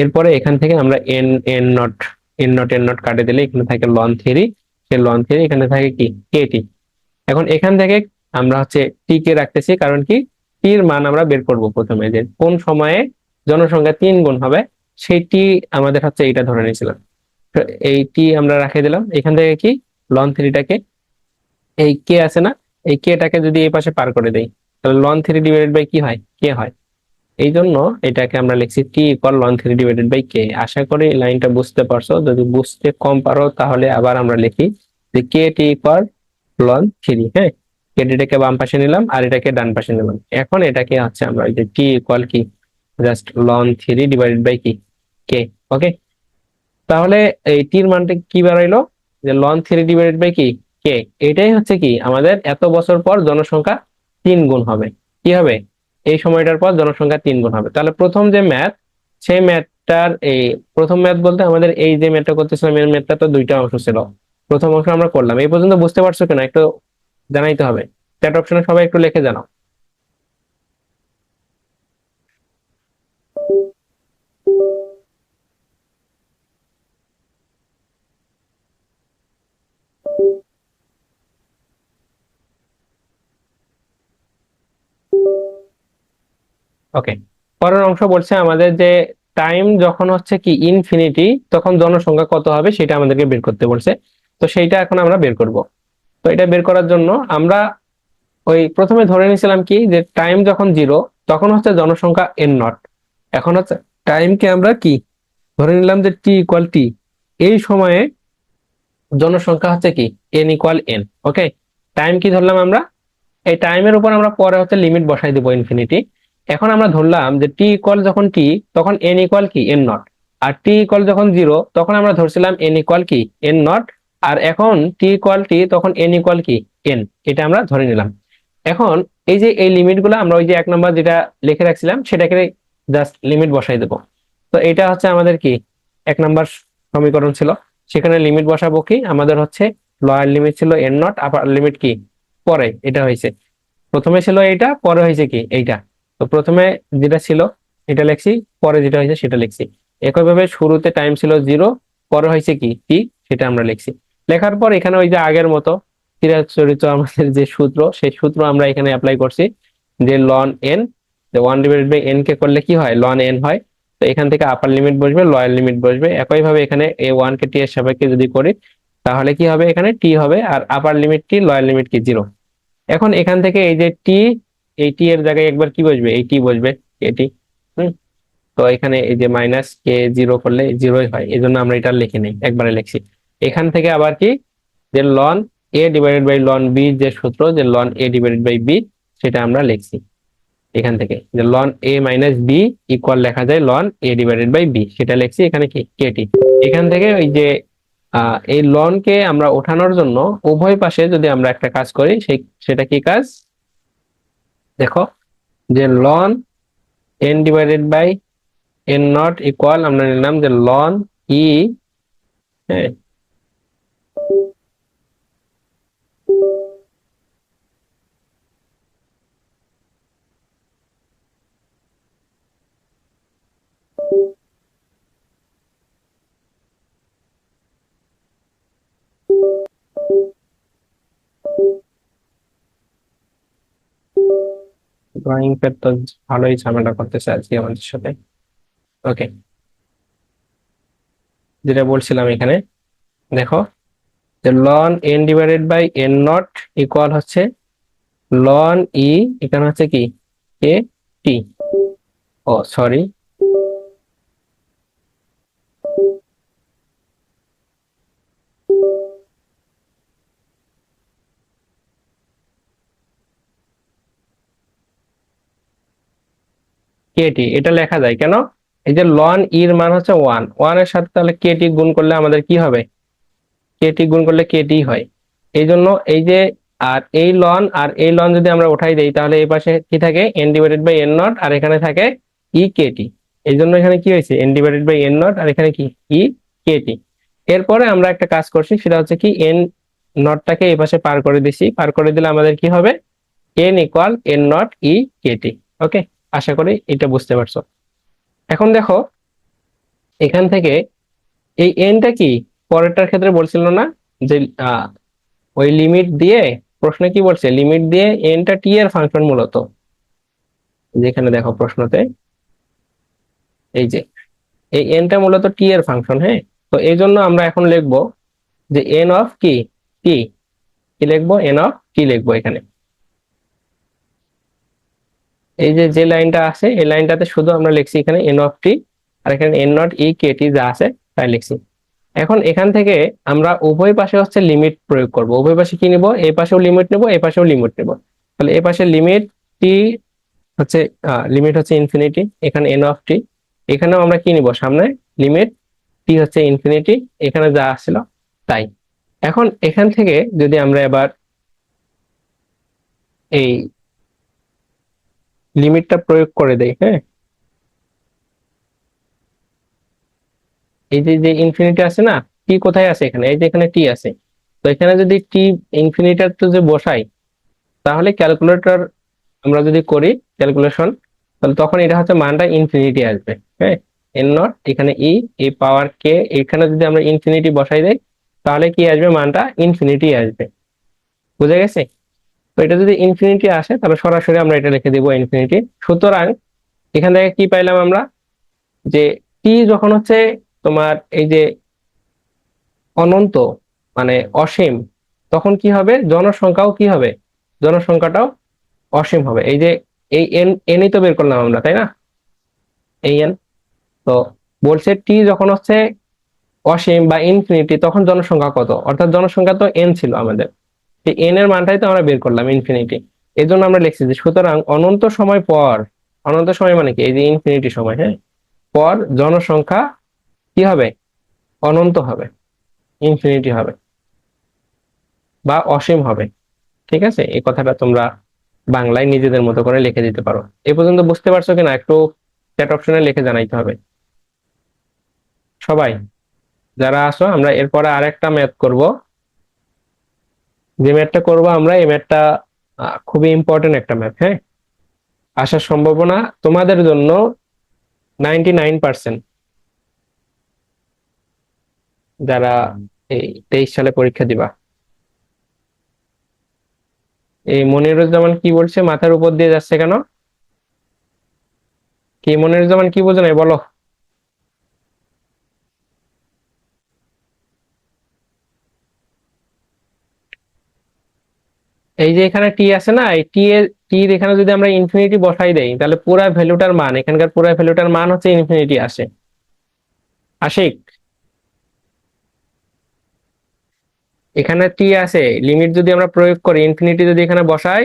এরপরে এখান থেকে আমরা N N not an not কাটে দিলে এখানে থাকে লন থ্রি, সে লন থ্রি এখানে থাকে কি কেটি। এখন এখান থেকে আমরা হচ্ছে টি কে রাখতেছি, কারণ কি টির মান আমরা বের করব প্রথমে, যে কোন সময়ে জনসংখ্যা 3 গুণ হবে সেই টি আমাদের হচ্ছে এটা ধরে নিয়েছিলাম। তো এই টি আমরা রাখে দিলাম। এখান থেকে কি লন থ্রিটাকে, এই কে আছে না, এই কে টাকে যদি এই পাশে পার করে দেই তাহলে লন থ্রি ডিভাইডেড বাই কি হয় কে হয়। এই জন্য এটাকে আমরা লিখছি t equal ln three divided by k. আশা করি লাইনটা বুঝতে পারছো। যদি বুঝতে কম পারো তাহলে আবার আমরা লিখি যে কে টি ইকুয়াল লন থ্রি। হ্যাঁ, কেটিটাকে বাম পাশে নিলাম আর এটাকে ডান পাশে নিলাম। এখন এটাকে হচ্ছে আমরা ওই যে টি ইকুয়াল কি just ln three divided by কি কে। ওকে, তাহলে এই টির মানটা কি বেরোইলো, যে লন থ্রি ডিভাইডেড বাই কি কে। এটাই হচ্ছে কি আমাদের এত বছর পর জনসংখ্যা 3 গুণ হবে। কি হবে, এই সময়টার পর জনসংখ্যা 3 গুণ হবে। তাহলে প্রথম যে ম্যাথ, সেই ম্যাথটার এই প্রথম ম্যাথ বলতে আমাদের এই যে ম্যাথটা করতেছিলাম, এই ম্যাথটা তো দুইটা অংশ ছিল। প্রথম অংশ আমরা করলাম। এই পর্যন্ত বুঝতে পারছো কিনা একটু জানাইতে হবে। চ্যাট অপশনে সবাই একটু লিখে জানাও। ওকে, পরের অংশ বলছে আমাদের যে টাইম যখন হচ্ছে কি ইনফিনিটি তখন জনসংখ্যা কত হবে সেটা আমাদেরকে বের করতে বলছে। তো সেইটা এখন আমরা বের করব। তো এটা বের করার জন্য আমরা ওই প্রথমে ধরে নিয়েছিলাম কি যে টাইম যখন জিরো তখন হচ্ছে জনসংখ্যা এন নট। এখন হচ্ছে টাইমকে আমরা কি ধরে নিলাম যে টি ইকুয়াল টি। এই সময়ে জনসংখ্যা হচ্ছে কি এন ইকুয়াল এন। ওকে, টাইম কি ধরলাম আমরা, এই টাইমের উপর আমরা পরে হচ্ছে লিমিট বসাই দিব ইনফিনিটি। এখন আমরা ধরলাম যে টি ইকুয়াল যখন টি তখন এন ইকুয়াল কি এন নট, আর টি ইকুয়াল যখন জিরো তখন আমরা ধরছিলাম এন ইকুয়াল কি এন নট, আর এখন টি ইকুয়াল টি তখন এন ইকুয়াল কি এন। এটা আমরা ধরে নিলাম। এখন এই যে এই লিমিট গুলো আমরা ওই যে 1 নম্বর যেটা লিখে রাখছিলাম সেটাকে জাস্ট লিমিট বসাই দেবো। তো এটা হচ্ছে আমাদের কি 1 নম্বর সমীকরণ ছিল। সেখানে লিমিট বসাবো কি আমাদের হচ্ছে লোয়ার লিমিট ছিল এন নট, আপার লিমিট কি পরে এটা হয়েছে। প্রথমে ছিল এইটা, পরে হয়েছে কি এইটা। তো প্রথমে যেটা ছিল এটা লিখছি, পরে যেটা হয়েছে সেটা লিখছি। একইভাবে শুরুতে টাইম ছিল জিরো, পরে হয়েছে কি টি, সেটা আমরা লিখছি। লেখার পর এখানে ওই যে আগের মতো চিরাচরিত আমাদের যে সূত্র সেই সূত্র আমরা এখানে অ্যাপ্লাই করছি, যে লন এন, যে 1/n কে করলে কি হয় লন এন হয়। তো এখান থেকে আপার লিমিট বসবে, লোয়ার লিমিট বসবে। একইভাবে এখানে এ ওয়ান কে টি এর সাপেক্ষে যদি করি তাহলে কি হবে, এখানে টি হবে, আর upper limit t, lower limit কি জিরো। এখন এখান থেকে এই যে টি, এই টি এর জায়গায় একবার কি বসবে, এই টি বসবে, এটি। হুম, তো এখানে এই যে মাইনাস কে জিরো করলে জিরোই হয়, এই জন্য আমরা এটা লিখে নেই, একবারে লিখছি। এখান থেকে আবার কি যে ln a divided by ln b, যে সূত্র যে ln a divided by b, সেটা আমরা লিখছি। এখান থেকে যে ln a minus b equal লেখা যায় ln a divided by b, সেটা লিখছি এখানে কি কেটি। এখান থেকে ওই যে এই লন কে আমরা ওঠানোর জন্য উভয় পাশে যদি আমরা একটা কাজ করি, সেটা কি কাজ দেখো, যে ln n divided by n naught equal আমরা নিলাম যে লন ই, হ্যাঁ, ড্রয়িং প্যাড তো ভালোই ঝামেলা করতেছে আজকে আমাদের সাথে। ওকে, যেটা বলছিলাম এখানে দেখো, যে ln n divided by n naught equal হচ্ছে লন ই, এখানে হচ্ছে কি কে টি, ও সরি, কেটি এটা লেখা যায় কেন, এই যে লন এর মান হচ্ছে ওয়ান, ওয়ানের সাথে তাহলে কেটি গুণ করলে আমাদের কি হবে, কেটি গুণ করলে কেটি হয়। এই জন্য এই যে, আর এই লন আর এই লন যদি আমরা উঠাই দেই তাহলে এই পাশে কি থাকে n divided by n naught, আর এখানে থাকে ই কেটি। এই জন্য এখানে কি হয়েছে n divided by n naught, আর এখানে কি ই কেটি। এরপরে আমরা একটা কাজ করছি, সেটা হচ্ছে কি এন নটটাকে এই পাশে পার করে দিছি, পার করে দিলে আমাদের কি হবে n equal n naught e k t. Okay, আশা করি এটা বুঝতে পারছো। এখন দেখো এখান থেকে এই এনটা কি পরেরটার ক্ষেত্রে বলছিল না যে ওই লিমিট দিয়ে, প্রশ্নে কি বলছে লিমিট দিয়ে এনটা টি এর ফাংশন মূলত, যেখানে দেখো প্রশ্নতে এই যে এই এনটা মূলত টি এর ফাংশন। হ্যাঁ, তো এই জন্য আমরা এখন লিখবো যে এন অফ কি টি, কি লিখবো এন অফ টি লিখবো এখানে। এই যে যে লাইনটা আছে এই লাইনটাতে শুধু আমরা লিখছি এখানে এন অফ টি, আর এখানে এন নট ই কে টি যা আছে তাই লিখছি। এখন এখান থেকে আমরা উভয় পাশে হচ্ছে লিমিট প্রয়োগ করব। উভয় পাশে কি নিব, এই পাশেও লিমিট নেব, এই পাশেও লিমিট নেব। তাহলে এই পাশে লিমিট টি হচ্ছে লিমিট হচ্ছে ইনফিনিটি, এখানে এন অফ টি, এখানেও আমরা কি নিব সামনে লিমিট টি হচ্ছে ইনফিনিটি, এখানে যা আসছিল তাই। এখন এখান থেকে যদি আমরা এবার এই লিমিটটা প্রয়োগ করে দেই, হ্যাঁ, এই যে যে ইনফিনিটি আছে না, টি কোথায় আছে এখানে, এই যে এখানে টি আছে, তো এখানে যদি টি ইনফিনিটার তো যে বসাই, তাহলে ক্যালকুলেটর আমরা যদি করি ক্যালকুলেশন, তাহলে তখন এটা হচ্ছে মানটা ইনফিনিটি আসবে। হ্যাঁ, এন নট এখানে ই, এই পাওয়ার কে, এখানে যদি আমরা ইনফিনিটি বসাই দেই তাহলে কি আসবে, মানটা ইনফিনিটি আসবে। বুঝে গেছে? তো এটা যদি ইনফিনিটি আসে তাহলে সরাসরি আমরা এটা লিখে দিব ইনফিনিটি। সুতরাং এখান থেকে কি পাইলাম আমরা, যে টি যখন হচ্ছে তোমার এই যে অনন্ত মানে অসীম, তখন কি হবে, জনসংখ্যাও কি হবে, জনসংখ্যাটাও অসীম হবে। এই যে এই এন, এনই তো বের করলাম আমরা, তাই না? এই এন। তো বলছে টি যখন হচ্ছে অসীম বা ইনফিনিটি, তখন জনসংখ্যা কত, অর্থাৎ জনসংখ্যা তো এন ছিল আমাদের, এই এন এর মানটাই তো আমরা বের করলাম ইনফিনিটি। এই জন্য আমরা লিখছি যে সুতরাং অনন্ত সময় পর, অনন্ত সময় মানে কি, এই যে ইনফিনিটি সময়, হ্যাঁ, পর জনসংখ্যা কি হবে, অনন্ত হবে, ইনফিনিটি হবে বা অসীম হবে। ঠিক আছে, এই কথাটা তোমরা বাংলায় নিজেদের মতো করে লিখে দিতে পারো। এ পর্যন্ত বুঝতে পারছো কিনা একটু চ্যাট অপশনে লিখে জানাইতে হবে সবাই যারা আসো। আমরা এরপরে আরেকটা ম্যাথ করব। যে ম্যাথটা করব আমরা, এই ম্যাথটা খুবই ইম্পর্টেন্ট একটা ম্যাথ। হ্যাঁ, আসার সম্ভাবনা তোমাদের জন্য 99%, যারা এই 23 সালে পরীক্ষা দিবা। এই মনিরুজ্জামান কি বলছে, মাথার উপর দিয়ে যাচ্ছে কেন? কি মনিরুজ্জামান কি বোঝো নাই বলো? এই যে এখানে টি আছে না, এই টি এর, টির এখানে যদি আমরা ইনফিনিটি বসাই দেই তাহলে পুরা ভ্যালুটার মান, এখানকার পুরা ভ্যালুটার মান হচ্ছে ইনফিনিটি আসে। আশিক, এখানে টি আছে, লিমিট যদি আমরা প্রয়োগ করি, ইনফিনিটি যদি এখানে বসাই,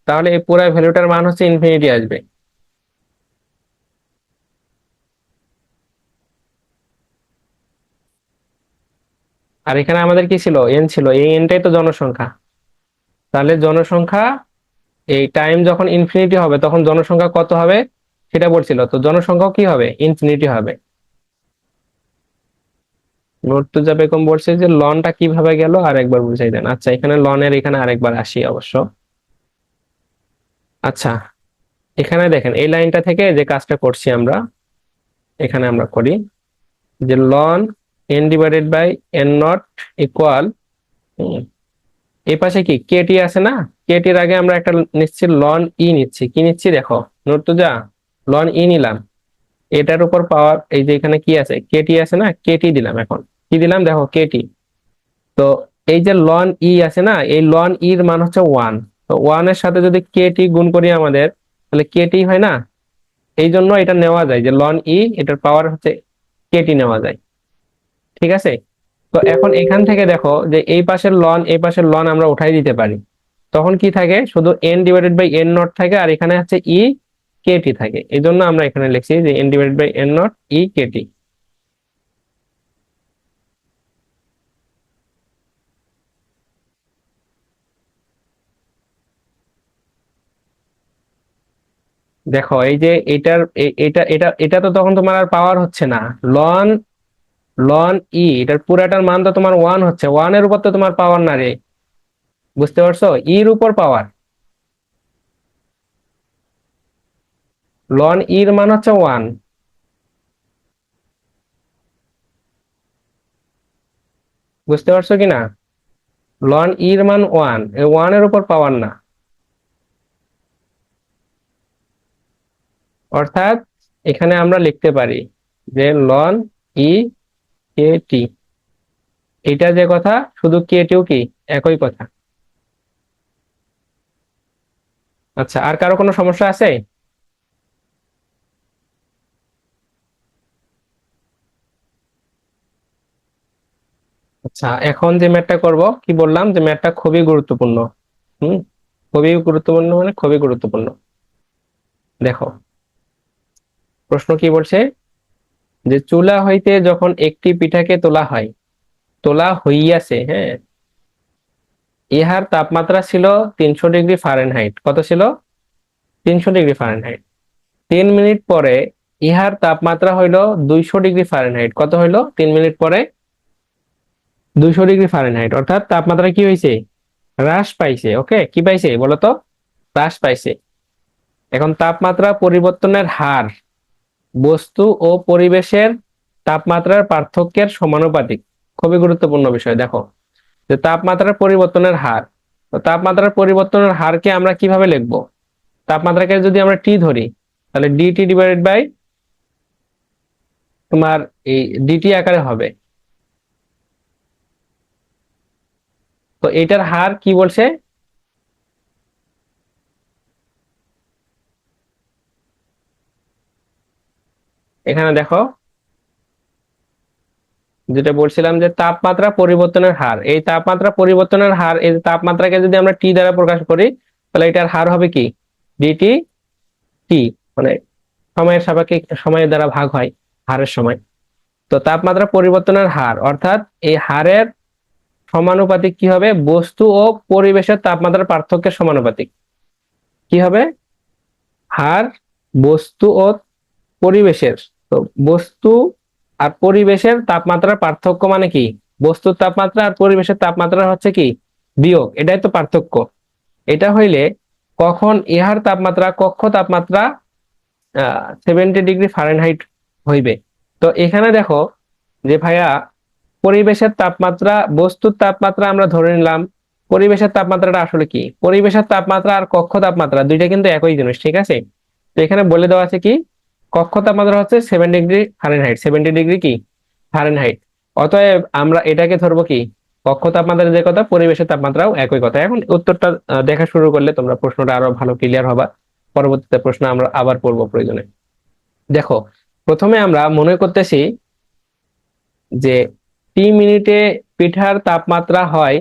তাহলে এই পুরা ভ্যালুটার মান হচ্ছে ইনফিনিটি আসবে। আর এখানে আমাদের কি ছিল, এন ছিল, এই এনটাই তো জনসংখ্যা। তাহলে জনসংখ্যা, এই টাইম যখন ইনফিনিটি হবে তখন জনসংখ্যা কত হবে সেটা বলছিল, তো জনসংখ্যাও কি হবে, ইনফিনিটি হবে। মুর্তজা বেগম বলছে যে লনটা কিভাবে গেল আর একবার বুঝাই দেন। আচ্ছা, এখানে লনের এখানে আরেকবার আসি অবশ্য। আচ্ছা, এখানে দেখেন এই লাইনটা থেকে যে কাজটা করছি আমরা, এখানে আমরা করি যে ln n divided by n naught equal, এই পাশে কি কেটি আছে না, কেটির আগে আমরা একটা নিচ্ছি লন ই নিচ্ছি। কি নিচ্ছি দেখো নুরতুজা, লন ই নিলাম, এটার উপর পাওয়ার, এই যে এখানে কি আছে, কেটি আছে না, কেটি দিলাম। এখন কি দিলাম দেখো, কেটি। তো এই যে লন ই আছে না, এই লন ইর মান হচ্ছে ওয়ান। তো ওয়ান এর সাথে যদি কেটি গুণ করি আমাদের, তাহলে কেটি হয় না। এই জন্য এটা নেওয়া যায় যে লন ই, এটার পাওয়ার হচ্ছে কেটি নেওয়া যায়। ঠিক আছে, তো এখন এখান থেকে দেখো যে এই পাশের লন, এই পাশের লন আমরা উঠাই দিতে পারি। তখন কি থাকে, শুধু n divided by n naught থাকে, আর এখানে হচ্ছে ই কেটি থাকে। এই জন্য আমরা এখানে লিখছি যে n divided by n naught e kt. দেখো এই যে এটার এটা এটা এটা তো তখন তোমার আর পাওয়ার হচ্ছে না, লন, লন ই এটার পুরাটার মান তো তোমার ওয়ান হচ্ছে, ওয়ান এর উপর তো তোমার পাওয়ার না রে। বুঝতে পারছো, ইর উপর পাওয়ার, লন ইর মান হচ্ছে ওয়ান। বুঝতে পারছো কিনা, লন ইর মান ওয়ান, এই ওয়ান এর উপর পাওয়ার না। অর্থাৎ এখানে আমরা লিখতে পারি যে লন ই কে টি, এটা যে কথা, শুধু কে টিও কি একই কথা। আচ্ছা, আর কারো কোনো সমস্যা আছে? আচ্ছা, এখন যে ম্যাথটা করব, কি বললাম যে ম্যাথটা খুবই গুরুত্বপূর্ণ। হুম, খুবই গুরুত্বপূর্ণ মানে খুবই গুরুত্বপূর্ণ। দেখো প্রশ্ন কি বলছে, যে চুলা হইতে যখন একটি পিঠাকে তোলা হয়, তোলা হইয়াছে, হ্যাঁ, ইহার তাপমাত্রা ছিল 300 ডিগ্রি ফারেনহাইট। কত ছিল, 300 ডিগ্রি ফারেনহাইট। 3 মিনিট পরে ইহার তাপমাত্রা হইল 200 ডিগ্রি ফারেনহাইট। কত হইলো 3 মিনিট পরে, 200 ডিগ্রি ফারেনহাইট, অর্থাৎ তাপমাত্রা কি হয়েছে, হ্রাস পাইছে। ওকে, কি পাইছে বলতো, হ্রাস পাইছে। এখন তাপমাত্রা পরিবর্তনের হার বস্তু ও পরিবেশের তাপমাত্রার পার্থক্যের সমানুপাতিক। খুবই গুরুত্বপূর্ণ বিষয়। দেখো যে তাপমাত্রার পরিবর্তনের হার, তো তাপমাত্রার পরিবর্তনের হারকে আমরা কিভাবে লিখবো, তাপমাত্রাকে যদি আমরা টি ধরি তাহলে ডিটি ডিভাইডেড বাই তোমার এই ডিটি আকারে হবে। তো এটার হার কি বলছে, এখানে দেখো যেটা বলছিলাম যে তাপমাত্রা পরিবর্তনের হার, এই তাপমাত্রা পরিবর্তনের হার, এই তাপমাত্রাকে যদি আমরা টি দ্বারা প্রকাশ করি তাহলে এটার হার হবে কি, ডিটি টি, মানে সময়ের সাপেক্ষে সময়ের দ্বারা ভাগ হয় হারের সময়। তো তাপমাত্রা পরিবর্তনের হার অর্থাৎ এই হারের সমানুপাতিক কি হবে, বস্তু ও পরিবেশের তাপমাত্রার পার্থক্যের সমানুপাতিক। কি হবে, হার বস্তু ও পরিবেশের, তো বস্তু আর পরিবেশের তাপমাত্রার পার্থক্য মানে কি, বস্তুর তাপমাত্রা আর পরিবেশের তাপমাত্রা হচ্ছে কি বিয়োগ, এটাই তো পার্থক্য। এটা হইলে কখন ইহার তাপমাত্রা কক্ষ তাপমাত্রা 70 ডিগ্রি ফারেনহাইট হইবে। তো এখানে দেখো যে ভাইয়া পরিবেশের তাপমাত্রা, বস্তুর তাপমাত্রা আমরা ধরে নিলাম, পরিবেশের তাপমাত্রাটা আসলে কি, পরিবেশের তাপমাত্রা আর কক্ষ তাপমাত্রা দুইটা কিন্তু একই জিনিস, ঠিক আছে। তো এখানে বলে দেওয়া আছে কি, কক্ষ তাপমাত্রা হচ্ছে 70 ডিগ্রি ফারেনহাইট, 70 ডিগ্রি কি ফারেনহাইট। অতএব আমরা এটাকে ধরবো কি, কক্ষ তাপমাত্রা যে কথা, পরিবেশের তাপমাত্রাও একই কথা। এখন উত্তরটা দেখা শুরু করলে তোমরা প্রশ্নটা আরো ভালো ক্লিয়ার হবা। পরবর্তীতে প্রশ্ন আমরা আবার পড়বো প্রয়োজনে। দেখো প্রথমে আমরা মনে করতেছি যে টি মিনিটে পিঠার তাপমাত্রা হয়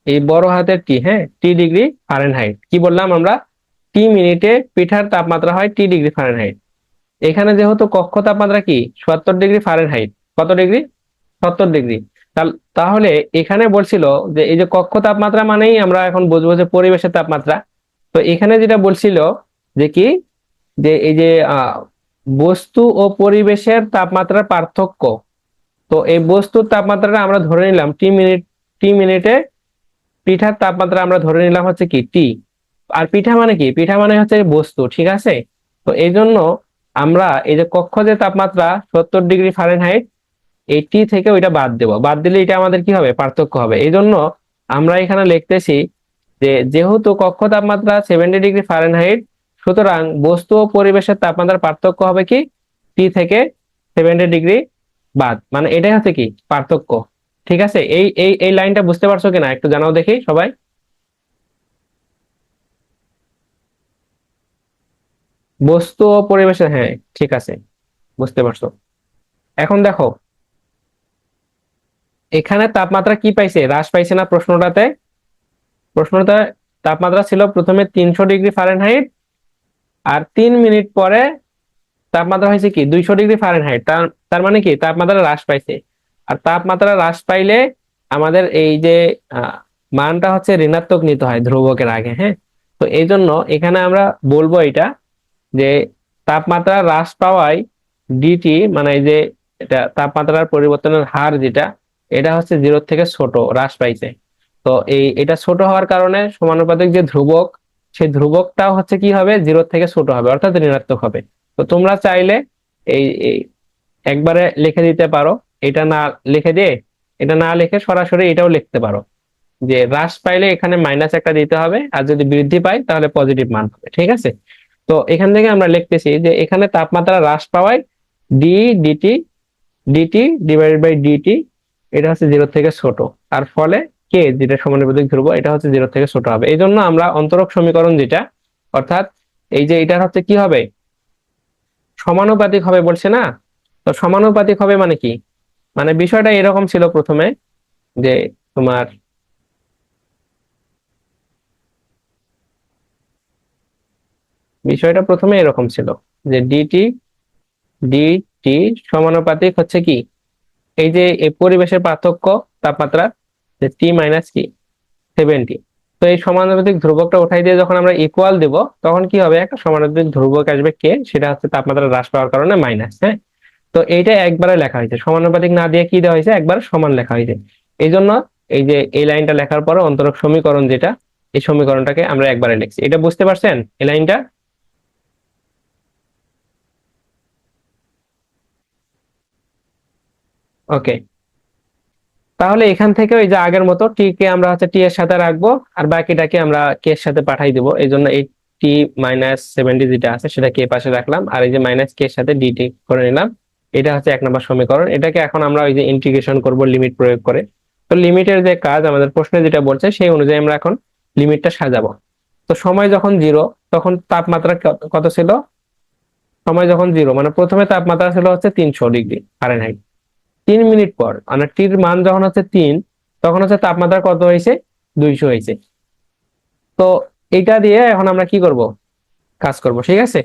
এই বড় হাতের টি, হ্যাঁ, টি ডিগ্রি ফারেনহাইট। কি বললাম আমরা, টি মিনিটে পিঠার তাপমাত্রা হয় টি ডিগ্রি ফারেনহাইট। এখানে যেহেতু কক্ষ তাপমাত্রা কি 70 ডিগ্রি ফারেনহাইট, কত ডিগ্রি, 70 ডিগ্রি। তাহলে এখানে বলছিল যে এই যে কক্ষ তাপমাত্রা মানেই আমরা এখন বুঝবো যে পরিবেশের তাপমাত্রা। তো এখানে যেটা বলছিল যে কি, যে এই যে বস্তু ও পরিবেশের তাপমাত্রার পার্থক্য। তো এই বস্তুর তাপমাত্রাটা আমরা ধরে নিলাম টি মিনিটে পিঠার তাপমাত্রা আমরা ধরে নিলাম হচ্ছে কি টি। আর পিঠা মানে কি, পিঠা মানে হচ্ছে বস্তু, ঠিক আছে। তো এই জন্য আমরা এই যে কক্ষ যে তাপমাত্রা 70 ডিগ্রি ফারেনহাইট, এই টি থেকে ওইটা বাদ দেবো, বাদ দিলে এটা আমাদের কি হবে, পার্থক্য হবে। এই জন্য আমরা এখানে লিখতেছি যে যেহেতু কক্ষ তাপমাত্রা 70 ডিগ্রি ফারেনহাইট, সুতরাং বস্তু ও পরিবেশের তাপমাত্রার পার্থক্য হবে কি, টি থেকে 70 ডিগ্রি বাদ, মানে এটাই হচ্ছে কি পার্থক্য। ঠিক আছে, এই এই এই লাইনটা বুঝতে পারছো কিনা একটু জানাও দেখি সবাই। বস্তু ও পরিবেশের, হ্যাঁ ঠিক আছে, বুঝতে পারছো। এখন দেখো এখানে তাপমাত্রা কি পাইছে, হ্রাস পাইছে না প্রশ্নটাতে। প্রশ্নটা তাপমাত্রা ছিল প্রথমে 300 ডিগ্রি ফারেনহাইট, আর 3 মিনিট পরে তাপমাত্রা হয়েছে কি 200 ডিগ্রি ফারেনহাইট। তার তার মানে কি তাপমাত্রা হ্রাস পাইছে। আর তাপমাত্রা হ্রাস পাইলে আমাদের এই যে আহ, মানটা হচ্ছে ঋণাত্মক নিতে হয় ধ্রুবকের আগে, হ্যাঁ। তো এই জন্য এখানে আমরা বলবো এটা যে তাপমাত্রা হ্রাস পাওয়ায় ডিটি, মানে এই যে এটা তাপমাত্রার পরিবর্তনের হার যেটা, এটা হচ্ছে 0 থেকে ছোট, হ্রাস পাইছে। তো এটা ছোট হওয়ার কারণে সমানুপাতিক যে ধ্রুবক, সেই ধ্রুবকটাও হচ্ছে কি হবে, 0 থেকে ছোট হবে, অর্থাৎ ঋণাত্মক হবে। তো তোমরা চাইলে এই একবারে লিখে দিতে পারো, এটা না লিখে দিয়ে, এটা না লিখে সরাসরি এটাও লিখতে পারো যে হ্রাস পাইলে এখানে মাইনাস একটা দিতে হবে, আর যদি বৃদ্ধি পায় তাহলে পজিটিভ মান হবে, ঠিক আছে। তো এখান থেকে আমরা লিখতেছি যে এখানে তাপমাত্রা হ্রাস পাওয়ায় d dt, dt divided by dt, এটা হচ্ছে 0 থেকে ছোট। আর ফলে কে, যেটা সমানুপাতিক ধ্রুব, এটা হচ্ছে 0 থেকে ছোট হবে। এই জন্য আমরা অন্তরক সমীকরণ যেটা, অর্থাৎ এই যে এটা হচ্ছে কি হবে, সমানুপাতিক হবে বলছে না। তো সমানুপাতিক হবে মানে কি, মানে বিষয়টা এরকম ছিল প্রথমে যে তোমার বিষয়টা প্রথমে এরকম ছিল যে ডিটি ডিটি সমানুপাতিক হচ্ছে কি, এই যে এই পরিবেশের পার্থক্য তাপমাত্রা, যে টি মাইনাস কি 70। তো এই সমানুপাতিক ধ্রুবকটা উঠাই দিয়ে যখন আমরা ইকুয়াল দেব, তখন কি হবে, একটা সমানুপাতিক ধ্রুবক আসবে কে, সেটা হচ্ছে তাপমাত্রা হ্রাস পাওয়ার কারণে মাইনাস, হ্যাঁ। তো এইটা একবারে লেখা হয়েছে, সমানুপাতিক না দিয়ে কি দেওয়া হয়েছে, একবার সমান লেখা হয়েছে। এই জন্য এই যে এই লাইনটা লেখার পরে অন্তরক সমীকরণ যেটা, এই সমীকরণটাকে আমরা একবারে লিখছি। এটা বুঝতে পারছেন এই লাইনটা? ওকে, তাহলে এখান থেকে ওই যে আগের মতো টি কে আমরা হচ্ছে টি এর সাথে রাখবো, আর বাকিটাকে আমরা কে এর সাথে পাঠাই দিব। এই জন্য এই টি মাইনাস 70 যেটা আছে সেটা কে পাশে রাখলাম, আর এই যে মাইনাস কে এর সাথে ডিটি করে নিলাম। এটা হচ্ছে 1 নম্বর সমীকরণ। এটাকে এখন আমরা ওই যে ইন্টিগ্রেশন করব লিমিট প্রয়োগ করে। তো লিমিটের যে কাজ আমাদের প্রশ্নে যেটা বলছে সেই অনুযায়ী আমরা এখন লিমিটটা সাজাবো। তো সময় যখন জিরো, তখন তাপমাত্রা কত ছিল? সময় যখন জিরো মানে প্রথমে তাপমাত্রা ছিল হচ্ছে 300 ডিগ্রি ফারেনহাইট। 3 মিনিট পর মানে টির মান যখন হচ্ছে 3, তখন হচ্ছে তাপমাত্রা কত হয়েছে? 200 হয়েছে। তো এইটা দিয়ে এখন আমরা কি করব? কাজ করব, ঠিক আছে?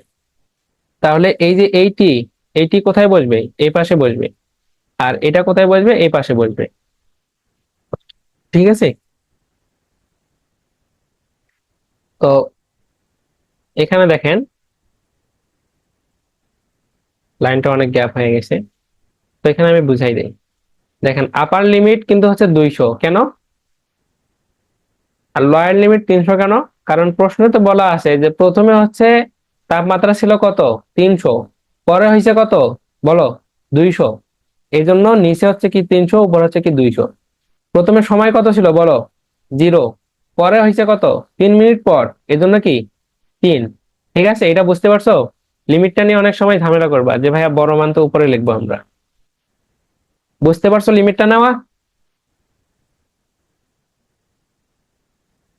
তাহলে এই যে এইটি কোথায় বসবে? এই পাশে বসবে। আর এটা কোথায় বসবে? এই পাশে বসবে, ঠিক আছে? তো এখানে দেখেন লাইনটা অনেক গ্যাপ হয়ে গেছে। তো এখানে আমি বুঝাই দেই। দেখেন আপার লিমিট কিন্তু হচ্ছে 200, কেন? আর লোয়ার লিমিট 300 কেন? কারণ প্রশ্নে তো বলা আছে যে প্রথমে হচ্ছে তাপমাত্রা ছিল কত? 300, পরে হয়েছে কত বলো? 200। এই জন্য নিচে হচ্ছে কি 300, উপরে হচ্ছে কি 200। প্রথমে সময় কত ছিল বলো? 0, পরে হয়েছে কত? 3 মিনিট পর, এই জন্য কি 3। ঠিক আছে, এটা বুঝতে পারছো? লিমিটটা নিয়ে অনেক সময় ঝামেলা করবা যে ভাইয়া বড় মান তো উপরে লিখবো আমরা। বুঝতে পারছো লিমিটটা নেওয়া?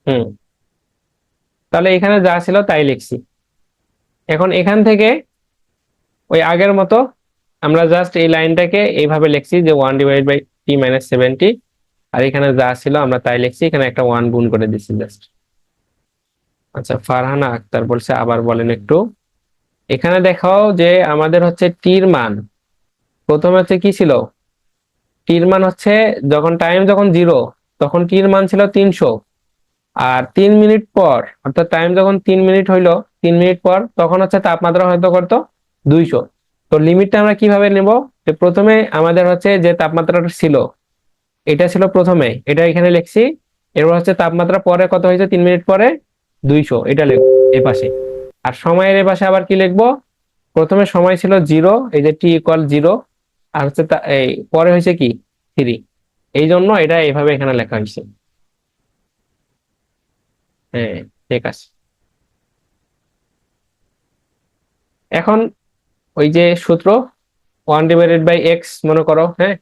হুম, তাহলে এখানে যা ছিল তাই লিখছি। এখন এখান থেকে ওই আগের মতো আমরা জাস্ট এই লাইনটাকে এইভাবে লিখছি যে 1/t - 70। আর এখানে যা ছিল আমরা তাই লিখছি, এখানে একটা 1 গুণ করে দিচ্ছি জাস্ট। আচ্ছা, ফারহানা আক্তার বলছে আবার বলেন একটু। এখানে দেখাও যে আমাদের হচ্ছে টির মান প্রথমে হচ্ছে কি ছিল? টির মান হচ্ছে যখন টাইম যখন জিরো, তখন টির মান ছিল 300। আর 3 মিনিট পর, অর্থাৎ টাইম যখন 3 মিনিট হইলো, 3 মিনিট পর তখন হচ্ছে তাপমাত্রা হয়তো কত? 200। তো লিমিটটা আমরা কিভাবে নেব? যে প্রথমে আমাদের হচ্ছে যে তাপমাত্রাটা ছিল, এটা ছিল প্রথমে, এটা এখানে লিখছি। এরপর হচ্ছে তাপমাত্রা পরে কত হয়েছে 3 মিনিট পরে? 200, এটা লিখবো এ পাশে। আর সময়ের এ পাশে আবার কি লিখবো? প্রথমে সময় ছিল জিরো, এই যে টি=0। আর হচ্ছে এই পরে হয়েছে কি 3। এই জন্য এটা এইভাবে এখানে লেখা হয়েছে। হ্যাঁ, ঠিক আছে। এখন ওই যে সূত্র 1/x মনে করো, হ্যাঁ?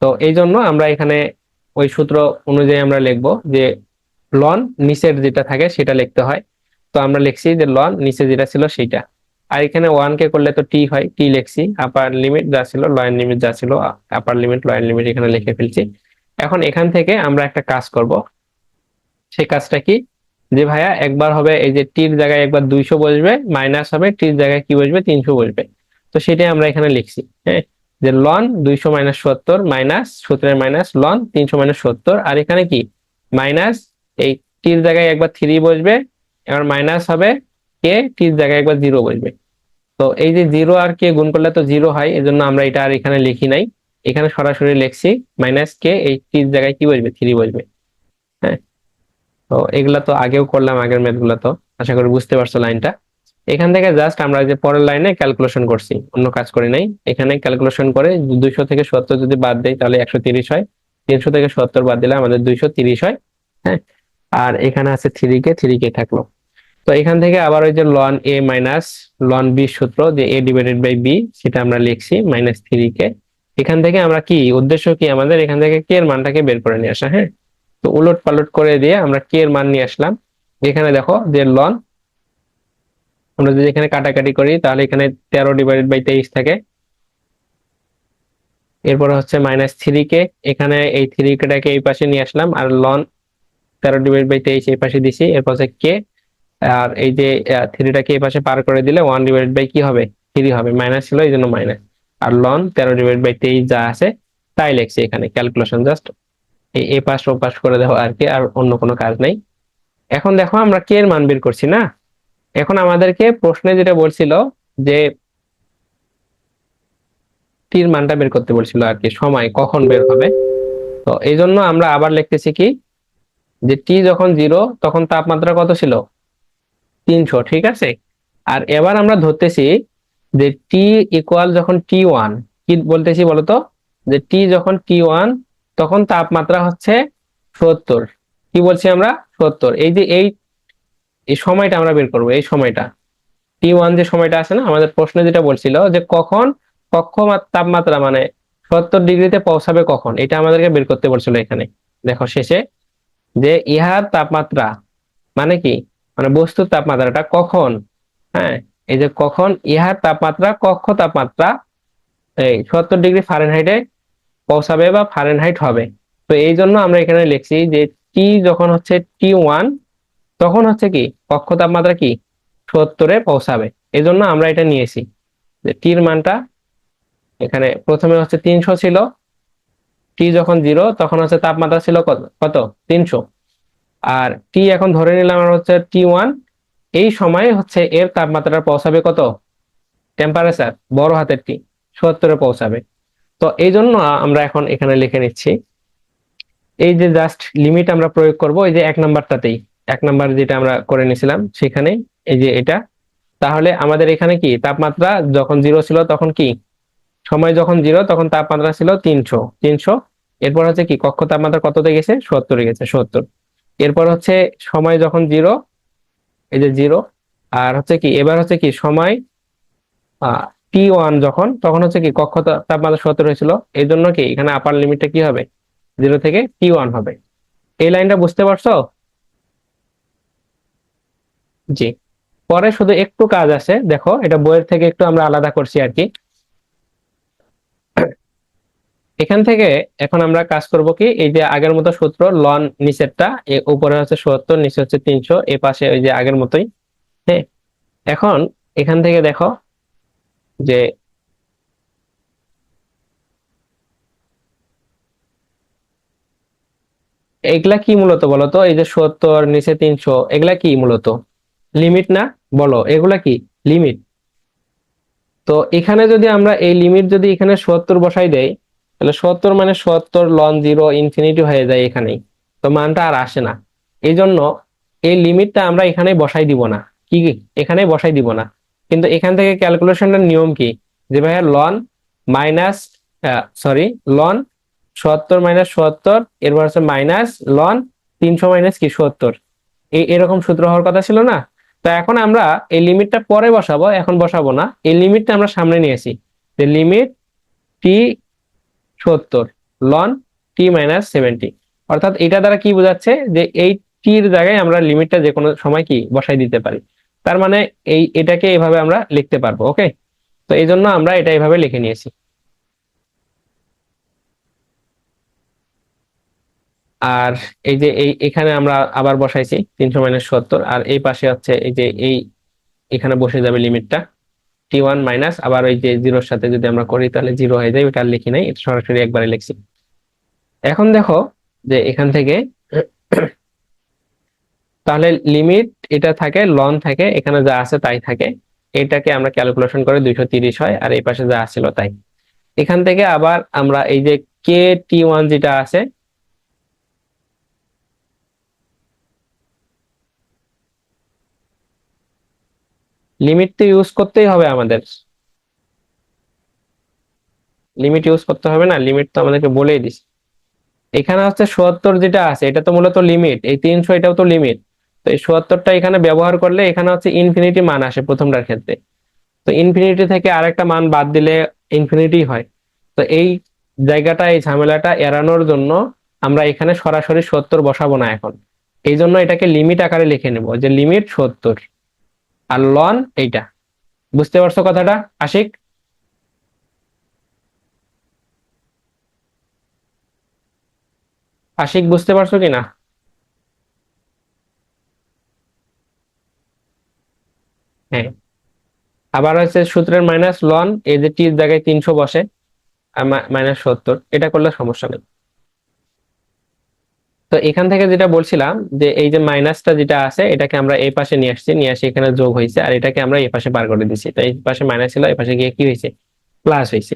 তো এই জন্য আমরা এখানে ওই সূত্র অনুযায়ী আমরা লিখবো যে লন নিচের যেটা থাকে সেটা লিখতে হয়। তো আমরা লিখছি যে লন নিচে যেটা ছিল সেইটা। আর এখানে 1 কে করলে তো টি হয়, টি লিখছি। আপার লিমিট যা ছিল, লোয়ার লিমিট যা ছিল, আপার লিমিট লোয়ার লিমিট এখানে লিখে ফেলছি। এখন এখান থেকে আমরা একটা কাজ করব। সেই কাজটা কি? যে ভাইয়া একবার হবে এই যে টির জায়গায় একবার 200 বসবে, মাইনাস হবে টির জায়গায় কি বসবে? 300 বসবে। তো সেটাই আমরা এখানে লিখছি, হ্যাঁ? যে লন 200 - 70 মাইনাস সূত্রের মাইনাস লন 300 - 70। আর এখানে কি মাইনাস, এই টির জায়গায় একবার 3 বসবে, এবার মাইনাস হবে কে, টির জায়গায় একবার 0 বসবে। তো এই যে 0 আর কে গুণ করলে তো 0 হয়, এই জন্য আমরা এটা আর এখানে লিখি নাই। এখানে সরাসরি লিখছি মাইনাস কে, এই টির জায়গায় কি বসবে? 3 বসবে, হ্যাঁ? তো এগুলা তো আগেও করলাম, আগের ম্যাথ গুলা। তো আশা করি বুঝতে পারছো লাইনটা। এখান থেকে জাস্ট আমরা যে পরের লাইনে ক্যালকুলেশন করছি, অন্য কাজ করি নাই। এখানে ক্যালকুলেশন করে 200 থেকে 70 যদি বাদ দেই তাহলে 130 হয়। 300 থেকে 70 বাদ দিলে আমাদের 230 হয়, হ্যাঁ? আর এখানে আছে 3 কে থাকলো। তো এখান থেকে আবার ওই যে ln a minus ln B সূত্র, যে a/b সেটা আমরা লিখছি -3 কে। এখান থেকে আমরা কি উদ্দেশ্য কি আমাদের? এখান থেকে কে এর মানটাকে বের করে নিয়ে আসা, হ্যাঁ? তো উলট পালট করে দিয়ে আমরা কে এর মান নিয়ে আসলাম। এখানে দেখো যে লন, আমরা যদি এখানে কাটাকাটি করি তাহলে এখানে 13/23 থাকে। এরপরে হচ্ছে -3 কে, এখানে এই 3 কেটাকে এই পাশে নিয়ে আসলাম, আর লন 13/23 এই পাশে দিছি। এরপর হচ্ছে কে, আর এই যে 3টাকে এই পাশে পার করে দিলে 1/, কি হবে? 3 হবে, মাইনাস ছিল এই জন্য মাইনাস। আর লন 13/23 যা আছে তাই লিখছি এখানে। ক্যালকুলেশন জাস্ট এই পাশ ও পাশ করে দেওয়া আর কি, আর অন্য কোনো কাজ নাই। এখন দেখো আমরা কে এর মান বের করছি না? এখন আমাদেরকে প্রশ্নে যেটা বলছিল যে টির মানটা বের করতে বলছিল আর কি, সময় কখন বের হবে। তো এই জন্য আমরা আবার লিখতেছি কি, যে টি যখন 0 তখন তাপমাত্রা কত ছিল, 300, ঠিক আছে। আর এবার আমরা ধরতেছি যে টি ইকুয়াল যখন T1, কি বলতেছি বলতো, যে টি যখন T1 তখন তাপমাত্রা হচ্ছে 70। কি বলছি আমরা, 70। এই যে এই এই সময়টা আমরা বের করবো, এই সময়টা T1 যে সময়টা আছে না, আমাদের প্রশ্নে যেটা বলছিল যে কখন কক্ষ তাপমাত্রা মানে 70 ডিগ্রিতে পৌঁছাবে কখন, এটা আমাদেরকে বের করতে বলছিল এখানে। দেখো শেষে যে ইহার তাপমাত্রা মানে কি, মানে বস্তুর তাপমাত্রাটা কখন, হ্যাঁ, এই যে কখন ইহার তাপমাত্রা কক্ষ তাপমাত্রা এই 70 ডিগ্রি ফারেনহাইটে পৌঁছাবে বা ফারেনহাইট হবে। তো এই জন্য আমরা এখানে লিখছি যে টি যখন হচ্ছে T1 তখন হচ্ছে কি কক্ষ তাপমাত্রা কি 70-এ পৌঁছাবে। এই জন্য আমরা এটা নিয়েছি যে টির মানটা এখানে প্রথমে হচ্ছে 300 ছিল, টি যখন 0 তখন হচ্ছে তাপমাত্রা ছিল কত কত 300। আর টি এখন ধরে নিলাম আমরা হচ্ছে T1, এই সময়ে হচ্ছে এর তাপমাত্রা পৌঁছাবে কত, টেম্পারেচার বড় হাতের টি 70-এ পৌঁছাবে। তো এই জন্য আমরা এখন এখানে লিখে নিচ্ছি, এই যে জাস্ট লিমিট আমরা প্রয়োগ করব এই যে 1 নাম্বারটাতেই, 1 নাম্বার যেটা আমরা করে নিয়েছিলাম সেখানে, এই যে এটা। তাহলে আমাদের এখানে কি তাপমাত্রা যখন 0 ছিল তখন কি, সময় যখন 0 তখন তাপমাত্রা ছিল 300। এরপর হচ্ছে কি কক্ষ তাপমাত্রা কততে গেছে, 70-এ গেছে, 70। এরপর হচ্ছে সময় যখন 0, এই যে 0। আর হচ্ছে কি এবার হচ্ছে কি সময় T1 যখন, তখন হচ্ছে কি কক্ষ তাপমাত্রা 70 হয়েছিল। এই জন্য কি এখানে আপার লিমিটটা কি হবে, 0 থেকে T1 হবে। এই লাইনটা বুঝতে পারছো? জি। পরে শুধু একটু কাজ আছে, দেখো এটা বইয়ের থেকে একটু আমরা আলাদা করছি আর কি। এখান থেকে এখন আমরা কাজ করব কি, এই যে আগের মতো সূত্র, লন নিচেরটা উপরে হচ্ছে 70, নিচে হচ্ছে 300, এ পাশে ওই যে আগের মতোই। হ্যাঁ, এখন এখান থেকে দেখো যে এগুলা কি মূলত বলো তো, এই যে 70 নিচে 300 এগুলা কি মূলত, লিমিট না? বলো এগুলা কি লিমিট? তো এখানে যদি আমরা এই লিমিট যদি এখানে 70 বসাই দেই, তাহলে 70 মানে 70 লন 0 ইনফিনিটি হয়ে যায় এখানেই, তো মানটা আর আসে না। এই জন্য এই লিমিটটা আমরা এখানে বসাই দিব না, কি এখানে বসাই দিব না। কিন্তু এখান থেকে ক্যালকুলেশনের নিয়ম কি, যে ভাইয়া ln minus, sorry, ln 70 minus 70, এরপর হচ্ছে মাইনাস লন 300 মাইনাস কি 70, এরকম সূত্র হওয়ার কথা ছিল না? তো এখন আমরা এই লিমিটটা পরে বসাবো, এখন বসাবো না, এই লিমিটটা আমরা সামনে নিয়েছি, যে লিমিট টি 70 লন টি মাইনাস 70। অর্থাৎ এটা দ্বারা কি বোঝাচ্ছে, যে এই টির জায়গায় আমরা লিমিটটা যে কোনো সময় কি বসাই দিতে পারি। তার মানে এটাকে এইভাবে আমরা লিখতে পারবো। ওকে, তো এই জন্য আমরা এটা এইভাবে লিখে নিয়েছি। আর এই যে এখানে আমরা আবার বসাইছি 300 মাইনাস 70, আর এই পাশে হচ্ছে এই যে এখানে বসে যাবে লিমিটটা T1 মাইনাস, আবার ওই যে 0-এর সাথে যদি আমরা করি তাহলে 0 হয়ে যায়, ওটা আর লিখি নাই, এটা সরাসরি একবারে লিখছি। এখন দেখো যে এখান থেকে তাহলে লিমিট এটা থাকে, লন থাকে, এখানে যা আছে তাই থাকে। এটাকে আমরা ক্যালকুলেশন করে 230 হয়, আর এই পাশে যা ছিল তাই। এখান থেকে আবার আমরা এই যে KT1 যেটা আছে, লিমিট তো ইউজ করতেই হবে আমাদের, লিমিট ইউজ করতে হবে না? লিমিট তো আমাদেরকে বলেই দিছে। এখানে হচ্ছে 70 যেটা আছে এটা তো মূলত লিমিট, এই 300 এটাও তো লিমিট। তো এই 70টা এখানে ব্যবহার করলে এখানে হচ্ছে ইনফিনিটি মান আসে প্রথমটার ক্ষেত্রে। তো ইনফিনিটি থেকে আরেকটা মান বাদ দিলে ইনফিনিটি হয়। তো এই জায়গাটা, এই ঝামেলাটা এড়ানোর জন্য আমরা এখানে সরাসরি 70 বসাবো না এখন। এই জন্য এটাকে লিমিট আকারে লিখে নেব, যে লিমিট 70 আর লন এইটা। বুঝতে পারছো কথাটা আশিক? আশিক বুঝতে পারছো কিনা? হ্যাঁ। আবার হচ্ছে সূত্রের মাইনাস লন, এই যে টির জায়গায় 300 বসে, আর মাইনাস 70, এটা করলে সমস্যা নেই। তো এখান থেকে যেটা বলছিলাম, যে এই যে মাইনাসটা যেটা আছে এটাকে আমরা এই পাশে নিয়ে আসছি, নিয়ে আসি এখানে যোগ হয়েছে, আর এটাকে আমরা এই পাশে বার করে দিচ্ছি। তো এই পাশে মাইনাস ছিল, এই পাশে গিয়ে কি হয়েছে, প্লাস হয়েছে।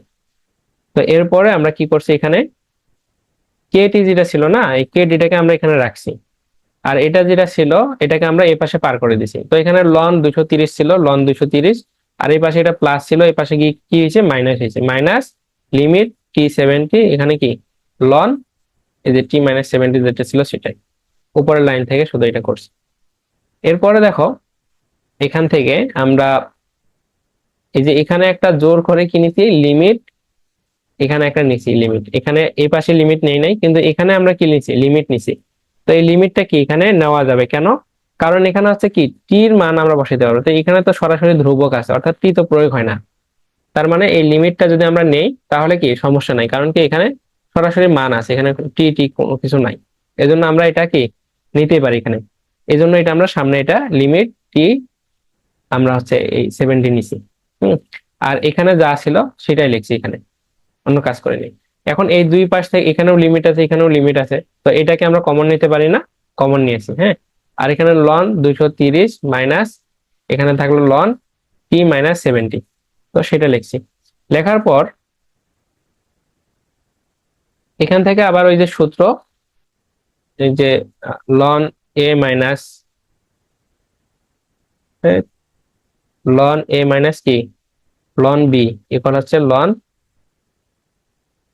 তো এরপরে আমরা কি করছি এখানে, কে টি যেটা ছিল না, এই কে টিটাকে আমরা এখানে রাখছি, আর এটা যেটা ছিল এটাকে আমরা এই পাশে পার করে দিছি। তো এখানে লন 230 ছিল, লন 230, আর এই পাশে এটা প্লাস ছিল, এই পাশে কি হয়েছে, মাইনাস হয়েছে। মাইনাস লিমিট T70, এখানে কি লন এই যে T-70 যেটা ছিল সেটাই, উপরের লাইন থেকে শুধু এটা করছি। এরপরে দেখো এখান থেকে আমরা এই যে এখানে একটা জোর করে কি নিছি, লিমিট, এখানে একটা নিছি লিমিট, এখানে এই পাশে লিমিট নেই নাই, কিন্তু এখানে আমরা কি নিছি, লিমিট নিছি। তো এই লিমিটটা কি এখানে নেওয়া যাবে কেন, কারণ এখানে হচ্ছে কি টির মান আমরা বসাইতে পারবো, তো এখানে তো সরাসরি ধ্রুবক আছে, অর্থাৎ টি তো প্রয়োগ হয় না। তার মানে এই লিমিটটা যদি আমরা নেই তাহলে কি সমস্যা নাই, কারণ কি এখানে সরাসরি মান আছে, এখানে টি টি কোনো কিছু নাই। এজন্য আমরা এটা কি নিতে পারি এখানে, এই জন্য এটা আমরা সামনে এটা লিমিট টি আমরা হচ্ছে এই 70 নিছি। হম আর এখানে যা ছিল সেটাই লিখছি এখানে, অন্য কাজ করিনি। এখন এই দুই পাশ থেকে এখানেও লিমিট আছে, এখানেও লিমিট আছে, তো এটাকে আমরা কমন নিতে পারি না, কমন নিয়েছি। হ্যাঁ, আর এখানে লন 230 মাইনাস এখানে থাকলো লন T-70, তো সেটা লিখছি। লেখার পর এখান থেকে আবার ওই যে সূত্র, এই যে লন এ মাইনাস কি লন বি ইকুয়াল হচ্ছে ln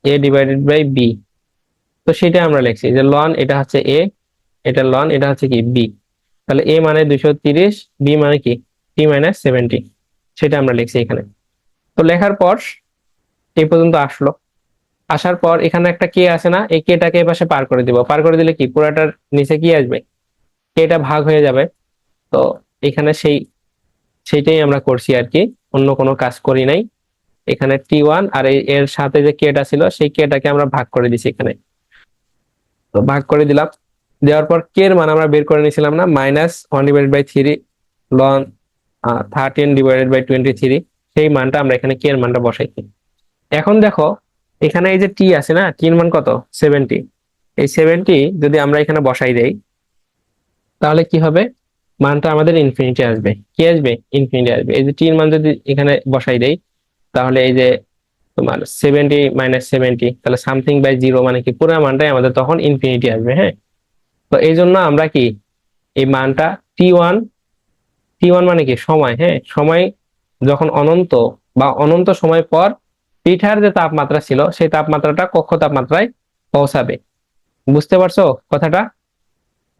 a divided by b, তো সেটা আমরা লিখছি যে লন এটা হচ্ছে এ, এটা লন এটা হচ্ছে কি বি, তাহলে এ মানে 230, বি মানে কি T-70, সেটা আমরা লিখছি এখানে। তো লেখার পর এই পর্যন্ত আসলো, আসার পর এখানে একটা কে আছে না, এই কেটাকে এ পাশে পার করে দিব, পার করে দিলে কি পুরাটার নিচে কি আসবে, কেটা ভাগ হয়ে যাবে। তো এখানে সেইটাই আমরা করছি আর কি, অন্য কোনো কাজ করি নাই। এখানে T1 আর এর সাথে যে কেটা ছিল সেই কেটাকে আমরা ভাগ করে দিছি এখানে, তো ভাগ করে দিলাম। দেওয়ার পর কে এর মান আমরা বের করে নিয়েছিলাম না, -1/3 লন 13/23, সেই মানটা আমরা এখানে কে এর মানটা বসাইছি। এখন দেখো এখানে এই যে টি আছে না, টির মান কত, 70, এই 70 যদি আমরা এখানে বসাই দেই তাহলে কি হবে, মানটা আমাদের ইনফিনিটি আসবে। কি আসবে, ইনফিনিটি আসবে। এই যে টির মান যদি এখানে বসাই দেই তাহলে এই যে তোমার 70 - 70, তাহলে সামথিং বাই জিরো মানে কি পুরো মানটাই আমাদের তখন ইনফিনিটি আসবে। হ্যাঁ, তো এই জন্য আমরা কি এই মানটা T1, T1 মানে কি সময়, হ্যাঁ সময় যখন অনন্ত বা অনন্ত সময় পর পিঠার যে তাপমাত্রা ছিল সেই তাপমাত্রাটা কক্ষ তাপমাত্রায় পৌঁছাবে। বুঝতে পারছো কথাটা,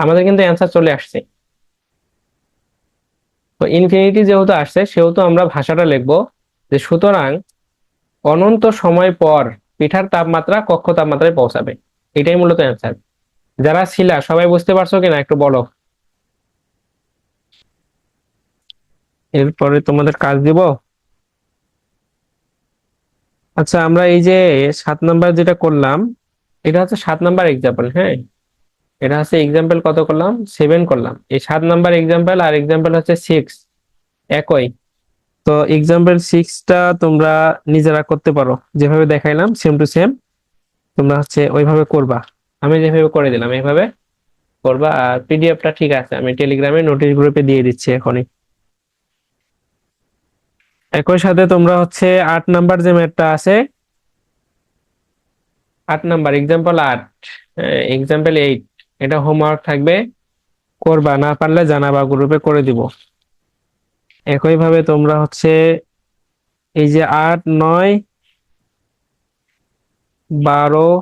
আমাদের কিন্তু অ্যান্সার চলে আসছে। তো ইনফিনিটি যেহেতু আসছে সেহেতু আমরা ভাষাটা লিখবো যে সুতরাং অনন্ত সময় পর পিঠার তাপমাত্রা কক্ষ তাপমাত্রায় পৌঁছাবে, এটাই মূলত অ্যান্সার। যারা ছিলা সবাই বুঝতে পারছো কিনা একটু বলো। এরপরে তোমাদের কাজ দিব। আচ্ছা, আমরা এই যে 7 নাম্বার যেটা করলাম, এটা হচ্ছে 7 নাম্বার এক্সাম্পল। হ্যাঁ, এটা হচ্ছে এক্সাম্পল কত করলাম, 7 করলাম। এই 7 নাম্বার এক্সাম্পল আর এক্সাম্পল হচ্ছে 6 একই। তো এক্সাম্পল 6টা তোমরা নিজেরা করতে পারো, যেভাবে দেখাইলাম সেম টু সেম তোমরা হচ্ছে ওইভাবে করবা। আমি যেভাবে করে দিলাম এইভাবে করবা। আর পিডিএফটা ঠিক আছে, আমি টেলিগ্রামে নোটিশ গ্রুপে দিয়ে দিচ্ছি এখনই। একই সাথে তোমরা হচ্ছে 8 নাম্বার যে ম্যাথটা আছে, 8 নাম্বার এক্সাম্পল 8, এক্সাম্পল 8, এটা হোমওয়ার্ক থাকবে, করবা, না পারলে জানাবা, গ্রুপে করে দিব। একই ভাবে তোমরা হচ্ছে এই যে 8, 9, 12,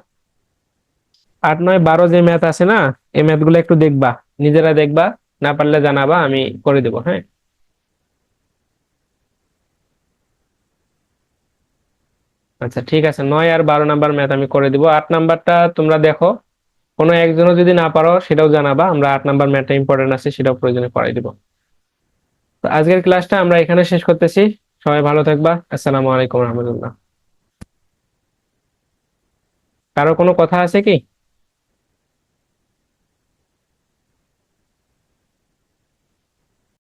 8, 9, 12 যে ম্যাথ আছে না, এই ম্যাথ গুলো একটু দেখবা, নিজেরা দেখবা, না পারলে জানাবা, আমি করে দেবো। হ্যাঁ, আচ্ছা ঠিক আছে, 9 আর 12 নাম্বার ম্যাথ আমি করে দিব। 8 নাম্বারটা তোমরা দেখো, কোনো একজনও যদি না পারো সেটাও জানাবা, আমরা 8 নাম্বার ম্যাথটা ইম্পর্টেন্ট আছে সেটাও প্রয়োজনে করাই দিব। তো আজকের ক্লাসটা আমরা এখানে শেষ করতেছি। সবাই ভালো থাকবা, আসসালামু আলাইকুম রহমতুল্লাহ। কারো কোনো কথা আছে কি?